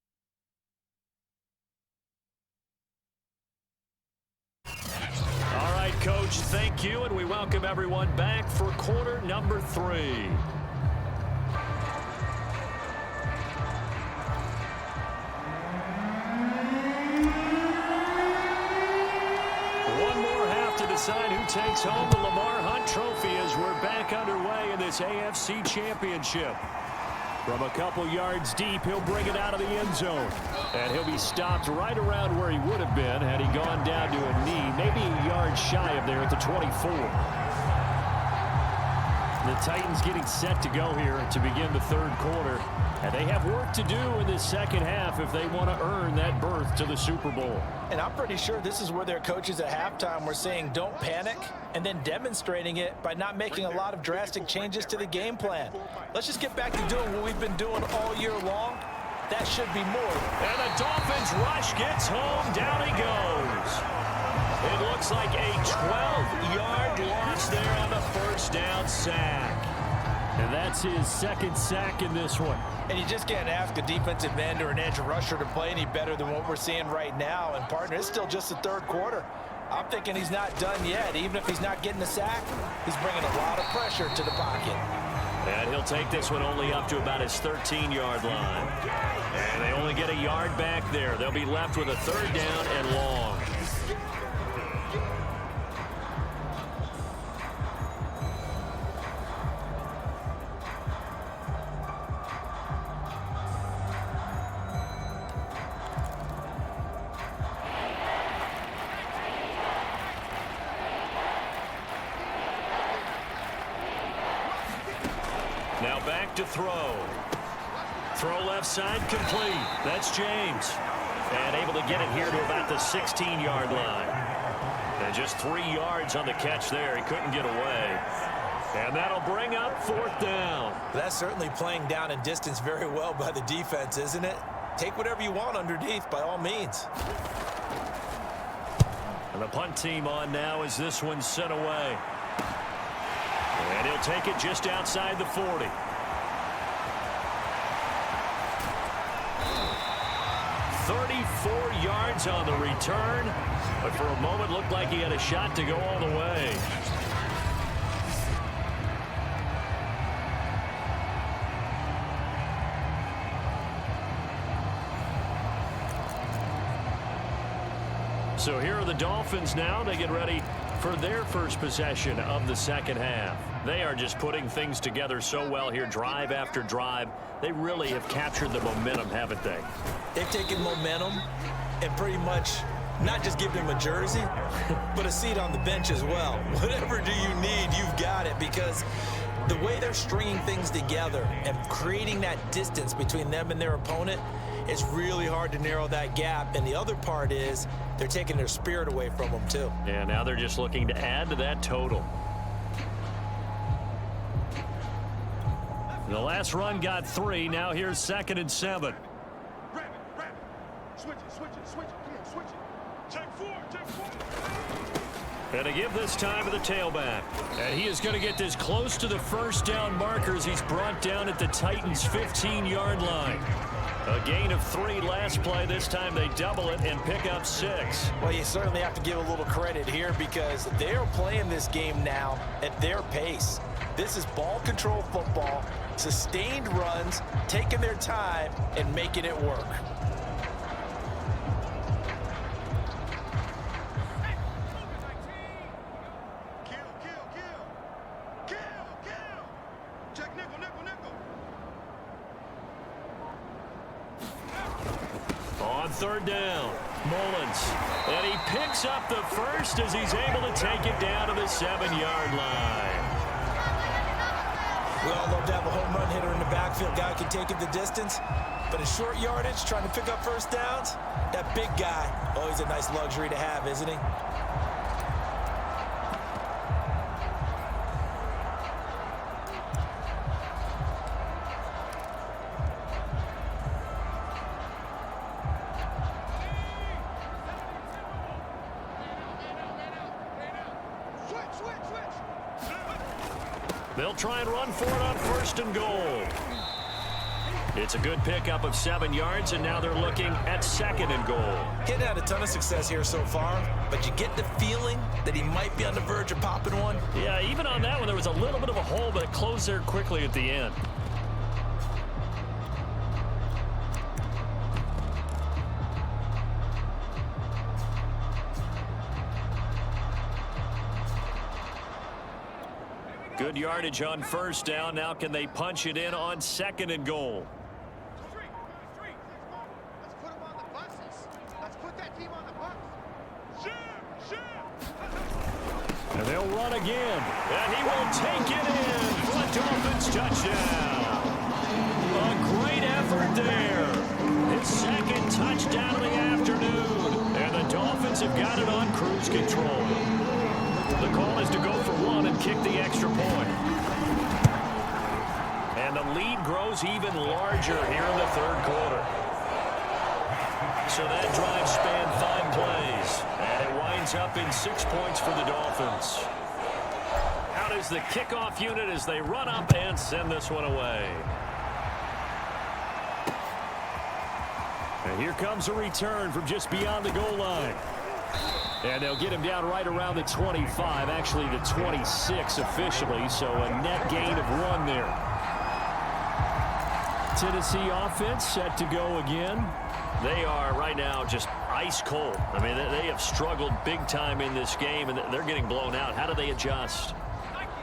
All right, Coach, thank you, and we welcome everyone back for quarter number 3. One more half to decide who takes home the Lamar Hunt Hunt Trophy as we're back underway in this AFC Championship. From a couple yards deep, he'll bring it out of the end zone. And he'll be stopped right around where he would have been had he gone down to a knee, maybe a yard shy of there at the 24. The Titans getting set to go here to begin the third quarter. And they have work to do in this second half if they want to earn that berth to the Super Bowl. And I'm pretty sure this is where their coaches at halftime were saying don't panic, and then demonstrating it by not making a lot of drastic changes to the game plan. Let's just get back to doing what we've been doing all year long. That should be more. And the Dolphins rush gets home. Down he goes. It looks like a 12-yard loss there on the first down sack. And that's his second sack in this one. And you just can't ask a defensive end or an edge rusher to play any better than what we're seeing right now. And, partner, it's still just the third quarter. I'm thinking he's not done yet. Even if he's not getting a sack, he's bringing a lot of pressure to the pocket. And he'll take this one only up to about his 13-yard line. And they only get a yard back there. They'll be left with a third down and long. Now back to throw. Throw left side complete. That's James. And able to get it here to about the 16-yard line. And just 3 yards on the catch there. He couldn't get away. And that'll bring up fourth down. That's certainly playing down in distance very well by the defense, isn't it? Take whatever you want underneath, by all means. And the punt team on now as this one's sent away. And he'll take it just outside the 40. "34 yards on the return, but for a moment looked like he had a shot to go all the way. So here are the Dolphins now. They get ready for their first possession of the second half. They are just putting things together so well here, drive after drive. They really have captured the momentum, haven't they? They've taken momentum and pretty much not just given him a jersey, but a seat on the bench as well. Whatever do you need, you've got it, because the way they're stringing things together and creating that distance between them and their opponent, it's really hard to narrow that gap. And the other part is they're taking their spirit away from them, too. And now they're just looking to add to that total. The last run got 3. Now here's 2nd and 7. Grab it. Switch it. Come on, switch it. Take 4. And to give this time to the tailback. And he is going to get this close to the first down markers. He's brought down at the Titans' 15-yard line. A gain of 3 last play. This time they double it and pick up 6. Well, you certainly have to give a little credit here because they're playing this game now at their pace. This is ball control football, sustained runs, taking their time and making it work. Check nickel. On third down, Mullins. And he picks up the first as he's able to take it down to the 7-yard line. We all love to have a home run hitter in the backfield. Guy can take it the distance, but in short yardage, trying to pick up first downs, that big guy, always a nice luxury to have, isn't he? They'll try and run for it on 1st and goal. It's a good pickup of 7 yards, and now they're looking at 2nd and goal. He's had a ton of success here so far, but you get the feeling that he might be on the verge of popping one. Yeah, even on that one, there was a little bit of a hole, but it closed there quickly at the end. Good yardage on first down. Now can they punch it in on second and goal? Let's put them on the buses. Let's put that team on the bus. And they'll run again. And he will take it in for a Dolphins touchdown. A great effort there. His second touchdown of the afternoon. And the Dolphins have got it on cruise control. The call is to go for one and kick the extra point. And the lead grows even larger here in the third quarter. So that drive spanned 5 plays. And it winds up in 6 points for the Dolphins. Out is the kickoff unit as they run up and send this one away. And here comes a return from just beyond the goal line. And they'll get him down right around the 25, actually the 26 officially, so a net gain of 1 there. Tennessee offense set to go again. They are right now just ice cold. I mean, they have struggled big time in this game, and they're getting blown out. How do they adjust?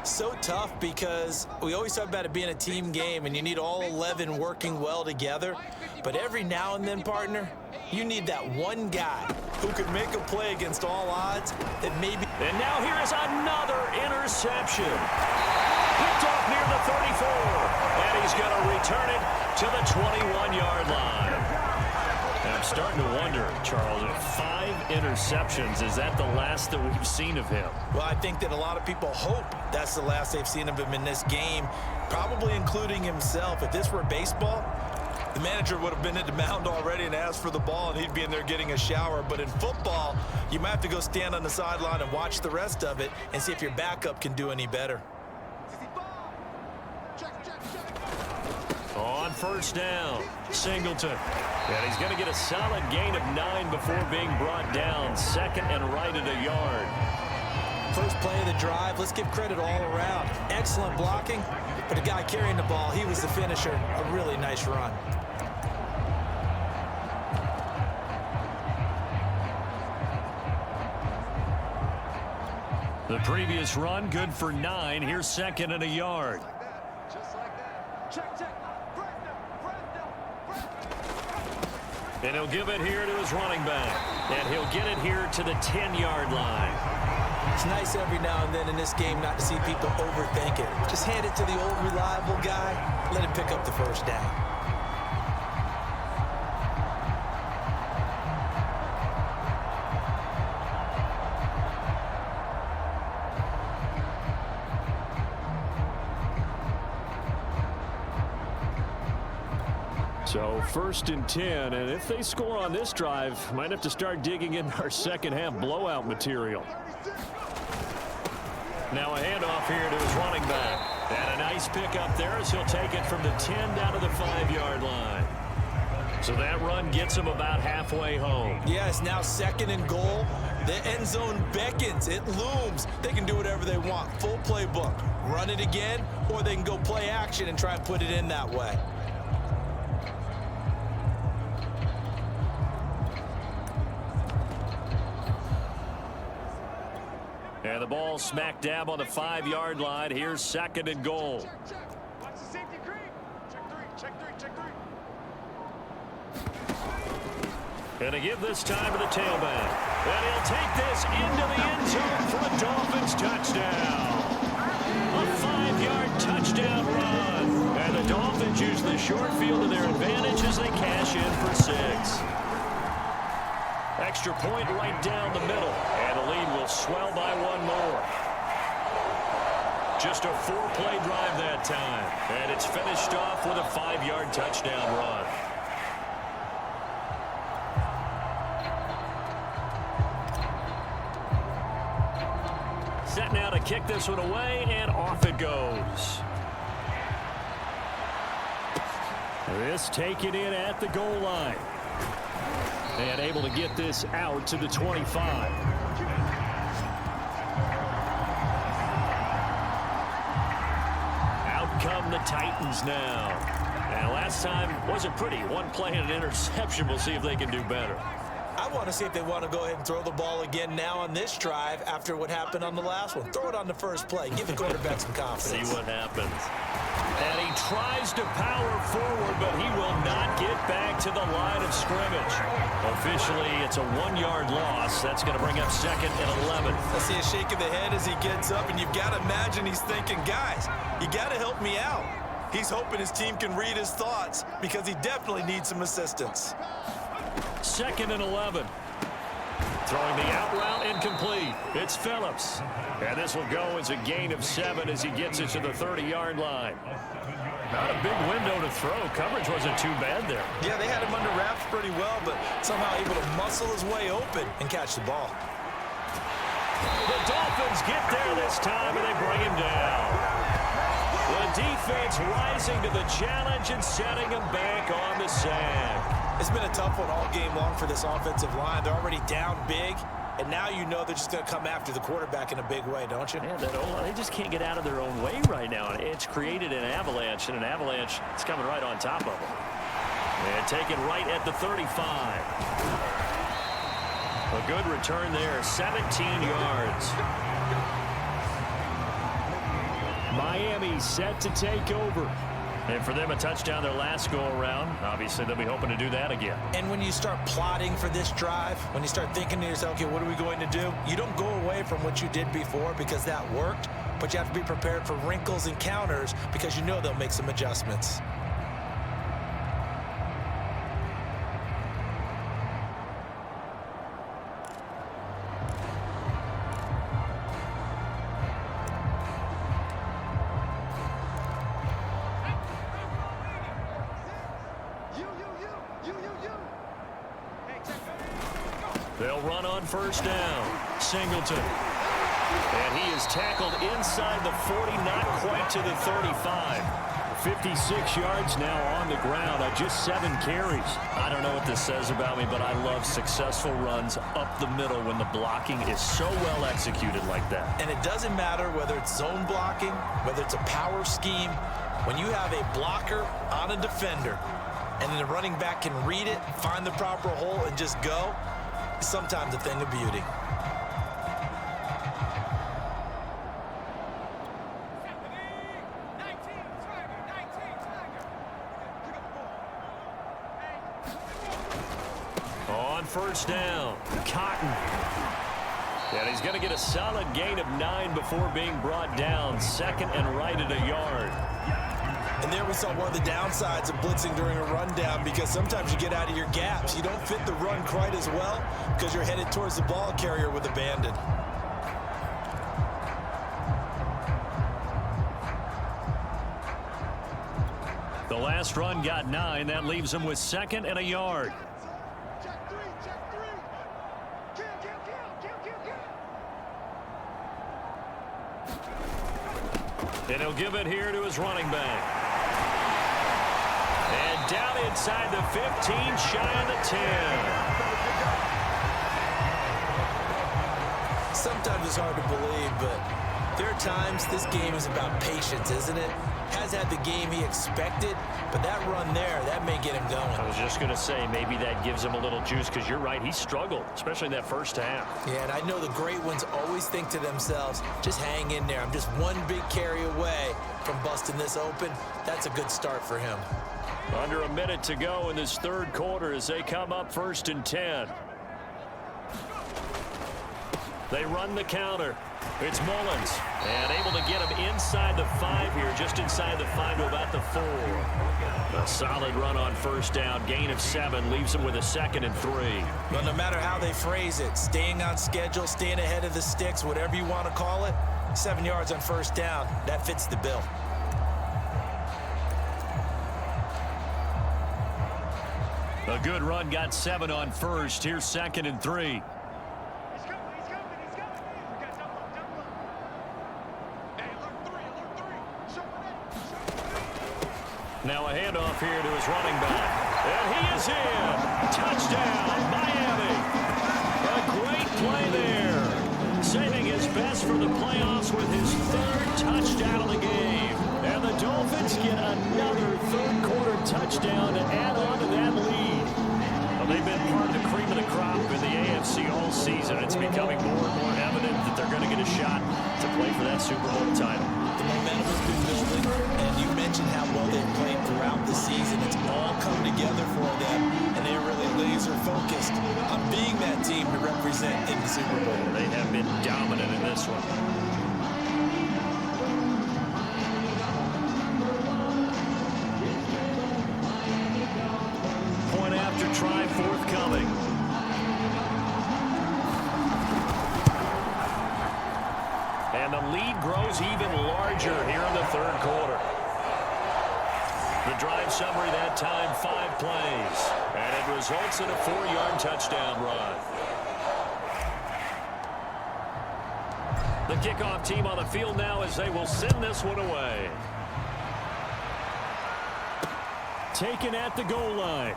So tough because we always talk about it being a team game, and you need all 11 working well together. But every now and then, partner, you need that one guy who could make a play against all odds that maybe... And now here is another interception. Picked off near the 34. And he's going to return it to the 21-yard line. And I'm starting to wonder, Charles, if 5 interceptions, is that the last that we've seen of him? Well, I think that a lot of people hope that's the last they've seen of him in this game, probably including himself. If this were baseball, the manager would have been at the mound already and asked for the ball, and he'd be in there getting a shower. But in football, you might have to go stand on the sideline and watch the rest of it and see if your backup can do any better. On first down, Singleton. And he's going to get a solid gain of 9 before being brought down. Second and right at a yard. First play of the drive, let's give credit all around. Excellent blocking, but the guy carrying the ball, he was the finisher. A really nice run. The previous run, good for 9. Here's second and a yard. Just like that. Check. And he'll give it here to his running back. And he'll get it here to the 10-yard line. It's nice every now and then in this game not to see people overthink it. Just hand it to the old reliable guy. Let him pick up the first down. So first and 10, and if they score on this drive, might have to start digging in our second half blowout material. Now a handoff here to his running back. And a nice pick up there as he'll take it from the 10 down to the 5-yard line. So that run gets him about halfway home. Yeah, it's now second and goal. The end zone beckons. It looms. They can do whatever they want. Full playbook. Run it again, or they can go play action and try and put it in that way. And the ball smack dab on the 5-yard line. Here's second and goal. Watch the safety creep. Check three. And to give this time to the tailback. And he'll take this into the end zone for a Dolphins touchdown. A 5-yard touchdown run. And the Dolphins use the short field to their advantage as they cash in for 6. Extra point right down the middle. And the lead will swell by 1 more. Just a 4-play drive that time. And it's finished off with a 5-yard touchdown run. Set now to kick this one away, and off it goes. This taken in at the goal line. And able to get this out to the 25. Out come the Titans now. And last time wasn't pretty. 1 play and an interception. We'll see if they can do better. I want to see if they want to go ahead and throw the ball again now on this drive after what happened on the last one. Throw it on the first play. Give the quarterback some confidence. See what happens. And he tries to power forward, but he will not get back to the line of scrimmage. Officially, it's a 1-yard loss. That's going to bring up 2nd and 11. I see a shake of the head as he gets up, and you've got to imagine he's thinking, guys, you got to help me out. He's hoping his team can read his thoughts because he definitely needs some assistance. 2nd and 11. Throwing the out route incomplete. It's Phillips. And this will go as a gain of 7 as he gets it to the 30-yard line. Not a big window to throw. Coverage wasn't too bad there. Yeah, they had him under wraps pretty well, but somehow able to muscle his way open and catch the ball. The Dolphins get there this time, and they bring him down. The defense rising to the challenge and setting him back on the sack. It's been a tough one all game long for this offensive line. They're already down big, and now you know they're just going to come after the quarterback in a big way, don't you? Yeah, they just can't get out of their own way right now. It's created an avalanche, and an avalanche is coming right on top of them. And taken right at the 35. A good return there, 17 yards. Miami set to take over. And for them, a touchdown their last go-around. Obviously, they'll be hoping to do that again. And when you start plotting for this drive, when you start thinking to yourself, okay, what are we going to do? You don't go away from what you did before because that worked, but you have to be prepared for wrinkles and counters because you know they'll make some adjustments. They'll run on first down. Singleton. And he is tackled inside the 40, not quite to the 35. 56 yards now on the ground on just 7 carries. I don't know what this says about me, but I love successful runs up the middle when the blocking is so well executed like that. And it doesn't matter whether it's zone blocking, whether it's a power scheme. When you have a blocker on a defender and then the running back can read it, find the proper hole, and just go, it's sometimes a thing of beauty. On first down, Cotton. And he's going to get a solid gain of 9 before being brought down. 2nd and right at a yard. And there we saw one of the downsides of blitzing during a rundown because sometimes you get out of your gaps. You don't fit the run quite as well because you're headed towards the ball carrier with abandon. The last run got 9. That leaves him with 2nd and a yard. Check three. And he'll give it here to his running back. And down inside the 15, shy of the 10. Sometimes it's hard to believe, but there are times this game is about patience, isn't it? Has had the game he expected, but that run there, that may get him going. I was just going to say, maybe that gives him a little juice because you're right, he struggled, especially in that first half. Yeah, and I know the great ones always think to themselves, just hang in there. I'm just one big carry away from busting this open. That's a good start for him. Under a minute to go in this third quarter as they come up 1st and 10. They run the counter. It's Mullins, and able to get him inside the 5 here, just inside the 5 to about the 4. A solid run on first down, gain of 7, leaves him with a 2nd and 3. Well, no matter how they phrase it, staying on schedule, staying ahead of the sticks, whatever you want to call it, 7 yards on first down, that fits the bill. A good run, got 7 on first. Here's 2nd and 3. He's coming. We got double up. Hey, alert three. Show it. Now a handoff here to his running back. And he is in. Touchdown, Miami. A great play there. Saving his best for the playoffs with his 3rd touchdown of the game. And the Dolphins get another third-quarter touchdown to add on to that lead. Well, they've been part of the cream of the crop that Super Bowl title. The momentum has been building, and you mentioned how well they've played throughout the season. It's all come together for them, and they're really laser-focused on being that team to represent in the Super Bowl. They have been dominant in this one. Point after try forthcoming. And the lead grows even larger here in the third quarter. The drive summary that time, 5 plays. And it results in a 4-yard touchdown run. The kickoff team on the field now as they will send this one away. Taken at the goal line.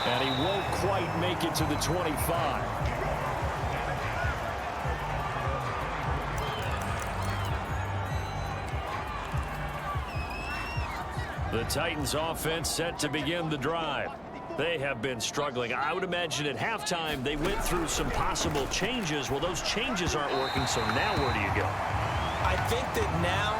And he won't quite make it to the 25. The Titans offense set to begin the drive. They have been struggling. I would imagine at halftime they went through some possible changes. Well, those changes aren't working, so now where do you go? I think that now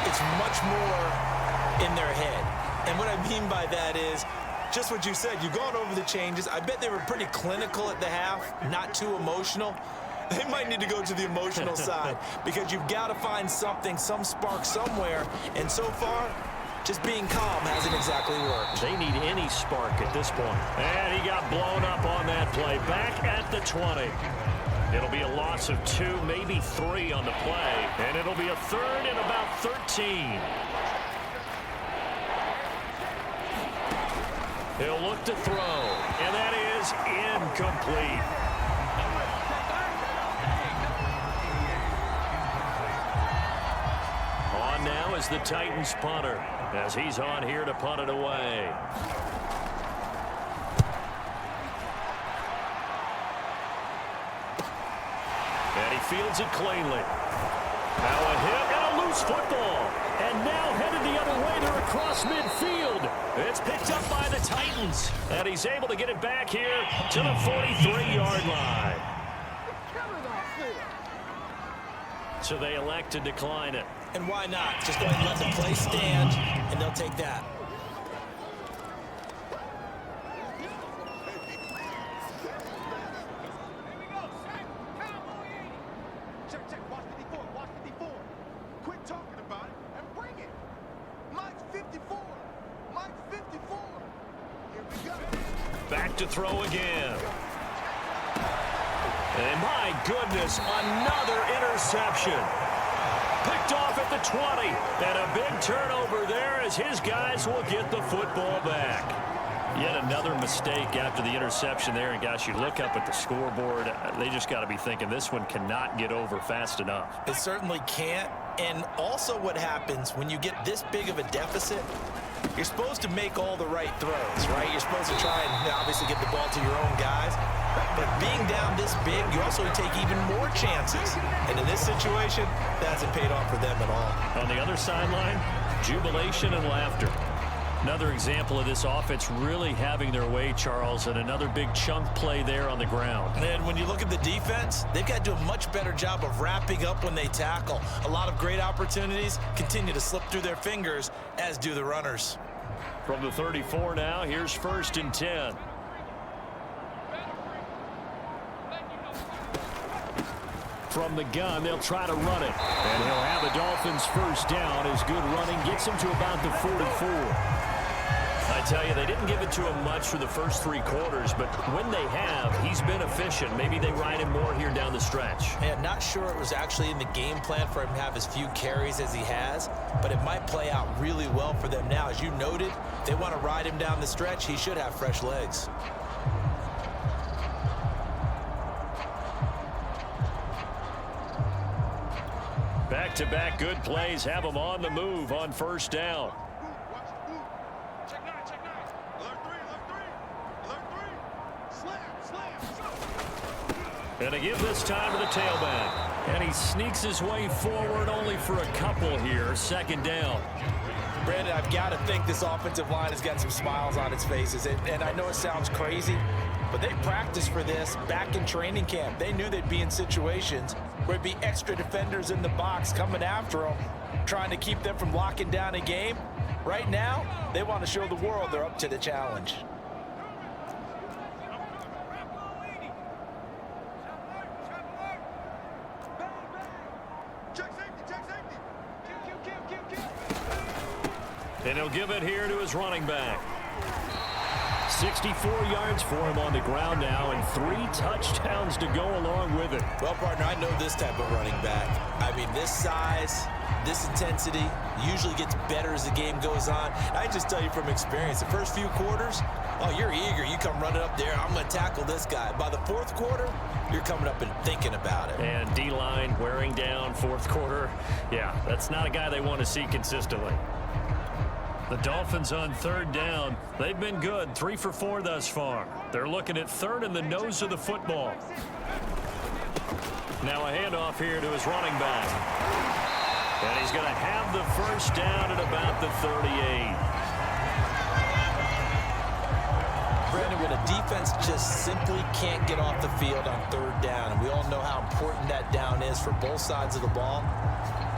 it's much more in their head. And what I mean by that is just what you said. You've gone over the changes. I bet they were pretty clinical at the half, not too emotional. They might need to go to the emotional side because you've got to find something, some spark somewhere. And so far, just being calm hasn't exactly worked. They need any spark at this point. And he got blown up on that play. Back at the 20. It'll be a loss of 2, maybe 3 on the play. And it'll be a third and about 13. He'll look to throw. And that is incomplete. On now is the Titans punter, as he's on here to punt it away. And he fields it cleanly. Now a hit and a loose football. And now headed the other way. They're across midfield. It's picked up by the Titans. And he's able to get it back here to the 43-yard line. So they elect to decline it. And why not? Just go ahead and let the play stand, and they'll take that. Check, watch 54, watch 54. Quit talking about it and bring it. Mike's 54. Mike's 54. Here we go. Back to throw again. And my goodness, another interception. Picked off at the 20. And a big turnover there as his guys will get the football back. Yet another mistake after the interception there. And gosh, you look up at the scoreboard, they just got to be thinking this one cannot get over fast enough. It certainly can't. And also what happens when you get this big of a deficit, you're supposed to make all the right throws, right? You're supposed to try and obviously get the ball to your own guys. But being down this big, you also take even more chances. And in this situation, that hasn't paid off for them at all. On the other sideline, jubilation and laughter. Another example of this offense really having their way, Charles, and another big chunk play there on the ground. And when you look at the defense, they've got to do a much better job of wrapping up when they tackle. A lot of great opportunities continue to slip through their fingers, as do the runners. From the 34 now, here's 1st and 10. From the gun, they'll try to run it. And he'll have the Dolphins first down as good running gets him to about the 44. I tell you, they didn't give it to him much for the first 3 quarters, but when they have, he's been efficient. Maybe they ride him more here down the stretch. Man, not sure it was actually in the game plan for him to have as few carries as he has, but it might play out really well for them now. As you noted, if they want to ride him down the stretch, he should have fresh legs. Back-to-back good plays have them on the move on first down. Check 9, check 9. Alert 3. Slam. And they give this time to the tailback. And he sneaks his way forward only for a couple here. 2nd down. Brandon, I've got to think this offensive line has got some smiles on its faces. And I know it sounds crazy, But they practiced for this back in training camp. They knew they'd be in situations where there'd be extra defenders in the box coming after them, trying to keep them from locking down a game. Right now, they want to show the world they're up to the challenge. And he'll give it here to his running back. 64 yards for him on the ground now, and 3 touchdowns to go along with it. Well, partner, I know this type of running back. I mean, this size, this intensity usually gets better as the game goes on. I just tell you from experience, the first few quarters, oh, you're eager. You come running up there, I'm going to tackle this guy. By the fourth quarter, you're coming up and thinking about it. And D-line wearing down fourth quarter. Yeah, that's not a guy they want to see consistently. The Dolphins on third down. They've been good, 3 for 4 thus far. They're looking at third in the nose of the football. Now a handoff here to his running back. And he's going to have the first down at about the 38. Brandon, when a defense just simply can't get off the field on third down, and we all know how important that down is for both sides of the ball,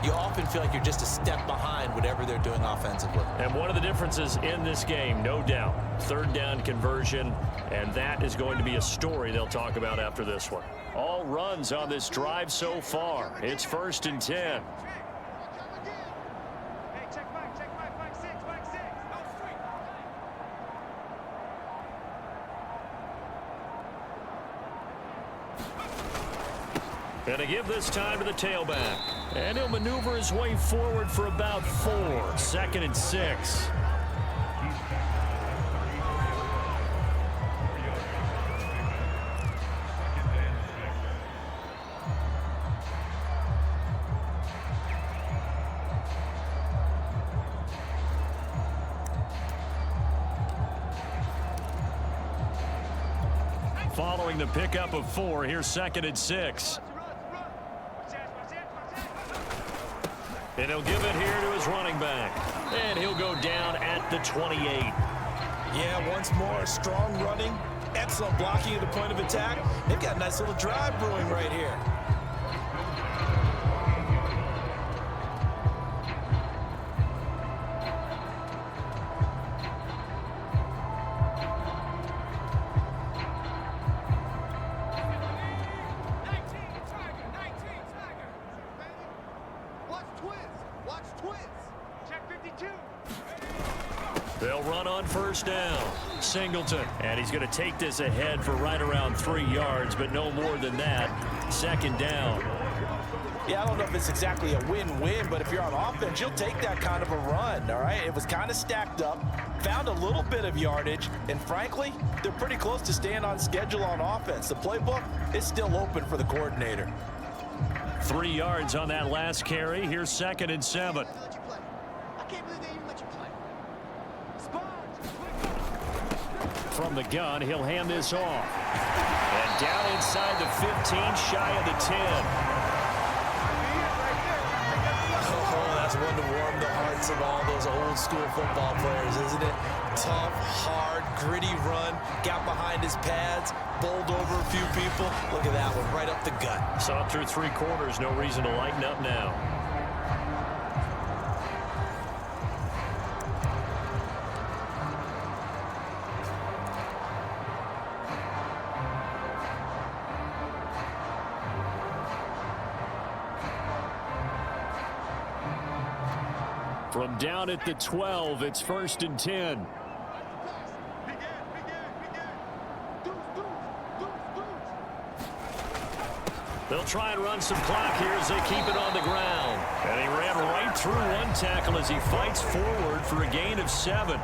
you often feel like you're just a step behind whatever they're doing offensively. And one of the differences in this game, no doubt, third down conversion, and that is going to be a story they'll talk about after this one. All runs on this drive so far. It's 1st and 10. And to give this time to the tailback. And he'll maneuver his way forward for about 4. 2nd and 6. Following the pickup of 4, here's 2nd and 6. And he'll give it here to his running back. And he'll go down at the 28. Yeah, once more, strong running, excellent blocking at the point of attack. They've got a nice little drive brewing right here. They'll run on first down. Singleton. And he's going to take this ahead for right around 3 yards, but no more than that. 2nd down. Yeah, I don't know if it's exactly a win-win, but if you're on offense, you'll take that kind of a run, all right? It was kind of stacked up, found a little bit of yardage, and frankly, they're pretty close to staying on schedule on offense. The playbook is still open for the coordinator. 3 yards on that last carry. Here's 2nd and 7. From the gun, he'll hand this off. And down inside the 15, shy of the 10. Oh, that's one to warm the hearts of all those old school football players, isn't it? Tough, hard, gritty run, got behind his pads, bowled over a few people. Look at that one, right up the gut. Saw through 3 quarters, no reason to lighten up now. From down at the 12, it's 1st and 10. They'll try and run some clock here as they keep it on the ground. And he ran right through one tackle as he fights forward for a gain of 7.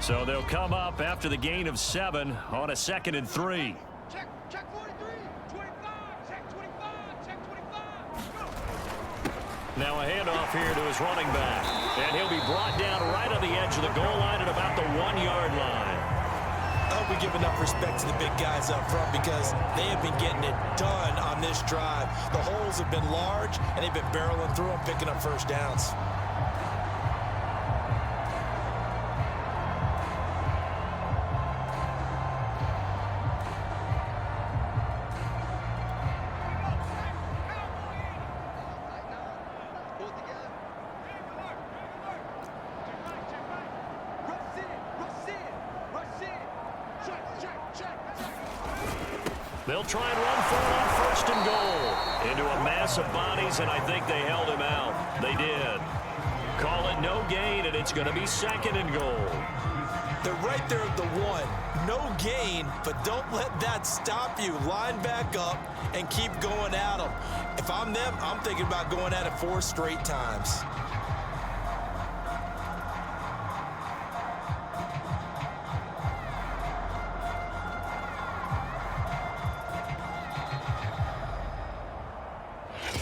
So they'll come up after the gain of 7 on a 2nd and 3. Check 43, 25, check 25, check 25. Now a handoff here to his running back. And he'll to be brought down right on the edge of the goal line at about the 1-yard line. I hope we give enough respect to the big guys up front because they have been getting it done on this drive. The holes have been large, and they've been barreling through them, picking up first downs. They'll try and run for it on first and goal. Into a mass of bodies, and I think they held him out. They did. Call it no gain, and it's going to be second and goal. They're right there at the 1. No gain, but don't let that stop you. Line back up and keep going at them. If I'm them, I'm thinking about going at it 4 straight times.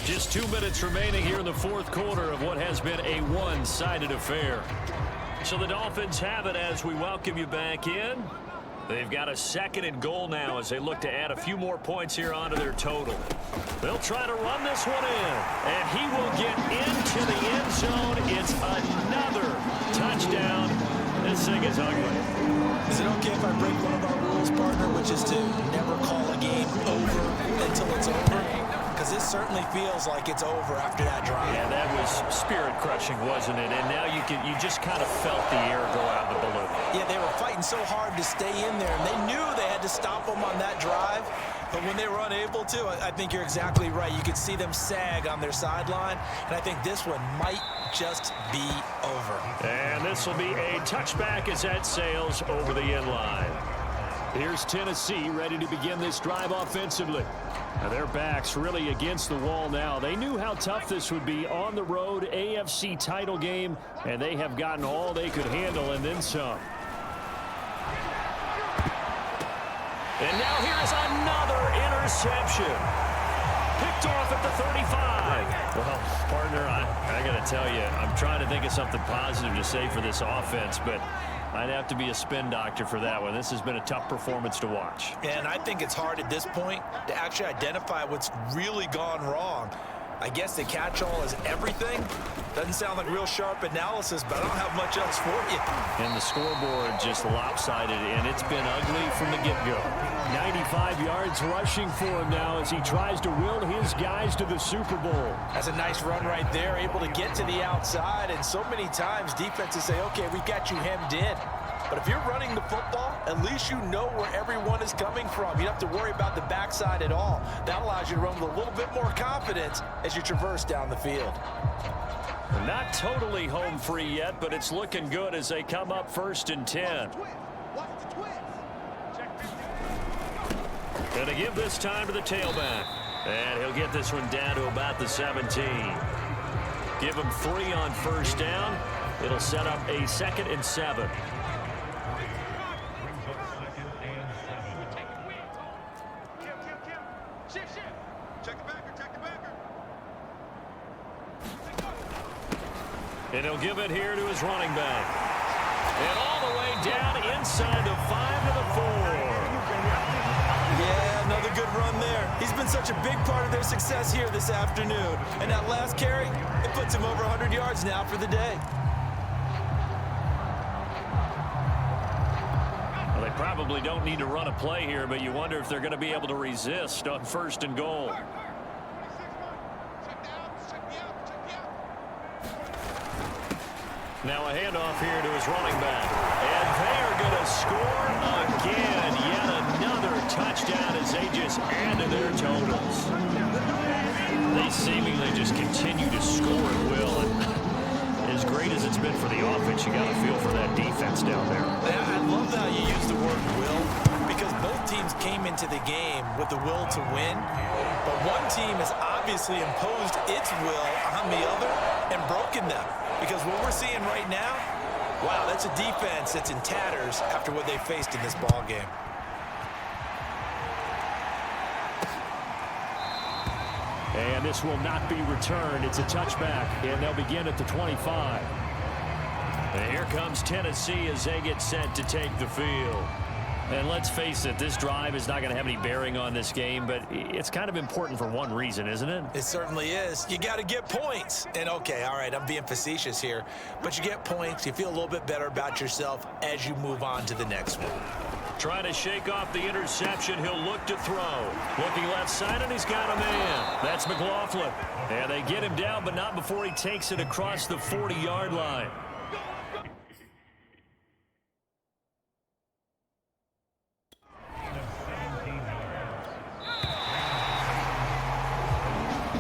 Just 2 minutes remaining here in the fourth quarter of what has been a one-sided affair. So the Dolphins have it as we welcome you back in. They've got a second and goal now as they look to add a few more points here onto their total. They'll try to run this one in, and he will get into the end zone. It's another touchdown. This thing is ugly. Is it okay if I break one of our rules, partner, which is to never call a game over until it's over? Because this certainly feels like it's over after that drive. Yeah, that was spirit-crushing, wasn't it? And now you just kind of felt the air go out of the balloon. Yeah, they were fighting so hard to stay in there, and they knew they had to stop them on that drive. But when they were unable to, I think you're exactly right. You could see them sag on their sideline, and I think this one might just be over. And this will be a touchback as that sails over the end line. Here's Tennessee ready to begin this drive offensively. Now their backs really against the wall now. They knew how tough this would be on the road, AFC title game, and they have gotten all they could handle and then some. And now here is another interception. Picked off at the 35. Well, partner, I got to tell you, I'm trying to think of something positive to say for this offense, but I'd have to be a spin doctor for that one. This has been a tough performance to watch. And I think it's hard at this point to actually identify what's really gone wrong. I guess the catch-all is everything. Doesn't sound like real sharp analysis, but I don't have much else for you. And the scoreboard just lopsided, and it's been ugly from the get-go. 95 yards rushing for him now as he tries to will his guys to the Super Bowl. That's a nice run right there, able to get to the outside. And so many times defenses say, okay, we've got you hemmed in. But if you're running the football, at least you know where everyone is coming from. You don't have to worry about the backside at all. That allows you to run with a little bit more confidence as you traverse down the field. Not totally home free yet, but it's looking good as they come up 1st and 10. Going to give this time to the tailback. And he'll get this one down to about the 17. Give him 3 on first down. It'll set up a 2nd and 7. And he'll give it here to his running back. And all the way down inside the 5 to the 4. Yeah, another good run there. He's been such a big part of their success here this afternoon. And that last carry, it puts him over 100 yards now for the day. Well, they probably don't need to run a play here, but you wonder if they're going to be able to resist on 1st and goal. Now a handoff here to his running back. And they are going to score again. Yet another touchdown as they just add to their totals. They seemingly just continue to score at will. And as great as it's been for the offense, you got to feel for that defense down there. I love how you use the word will, because both teams came into the game with the will to win. But one team has obviously imposed its will on the other and broken them. Because what we're seeing right now, wow, that's a defense that's in tatters after what they faced in this ball game. And this will not be returned. It's a touchback, and they'll begin at the 25. And here comes Tennessee as they get set to take the field. And let's face it, this drive is not going to have any bearing on this game, but it's kind of important for one reason, isn't it? It certainly is. You got to get points. And, okay, all right, I'm being facetious here, but you get points. You feel a little bit better about yourself as you move on to the next one. Trying to shake off the interception. He'll look to throw. Looking left side, and he's got a man. That's McLaughlin. And they get him down, but not before he takes it across the 40-yard line.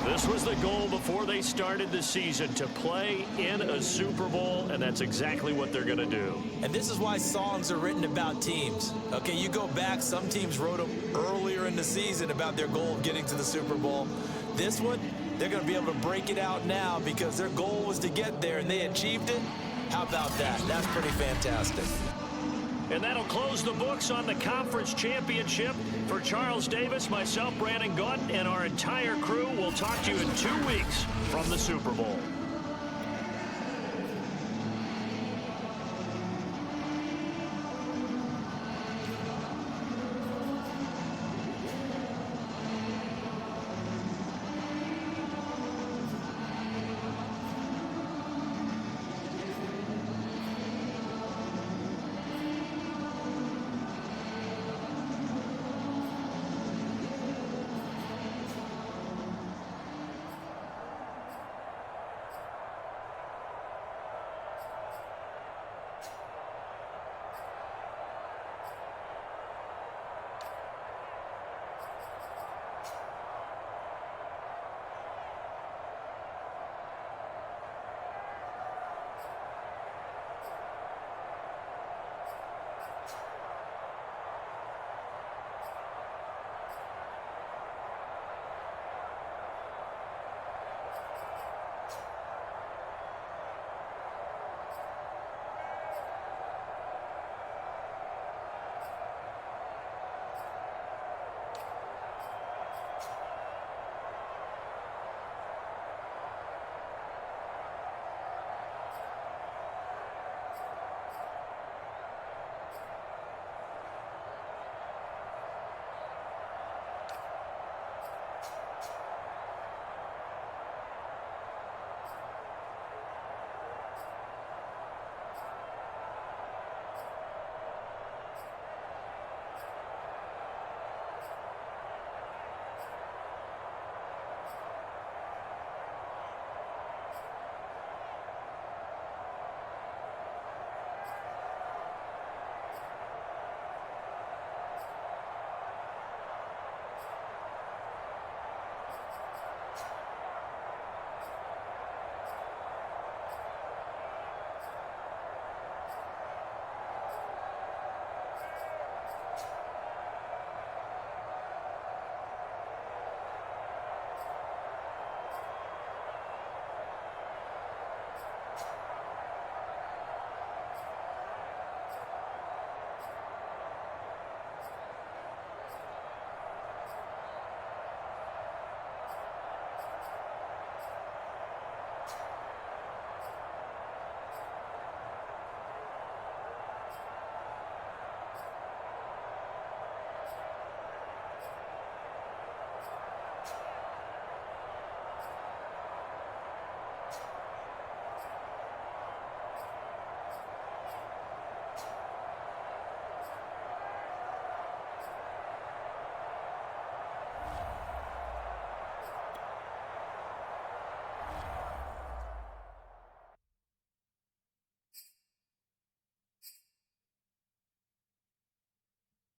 This was the goal before they started the season, to play in a Super Bowl, and that's exactly what they're going to do. And this is why songs are written about teams. Okay, you go back, some teams wrote them earlier in the season about their goal of getting to the Super Bowl. This one, they're going to be able to break it out now because their goal was to get there, and they achieved it. How about that? That's pretty fantastic. And that'll close the books on the conference championship. For Charles Davis, myself, Brandon Gaunt, and our entire crew, we'll talk to you in 2 weeks from the Super Bowl.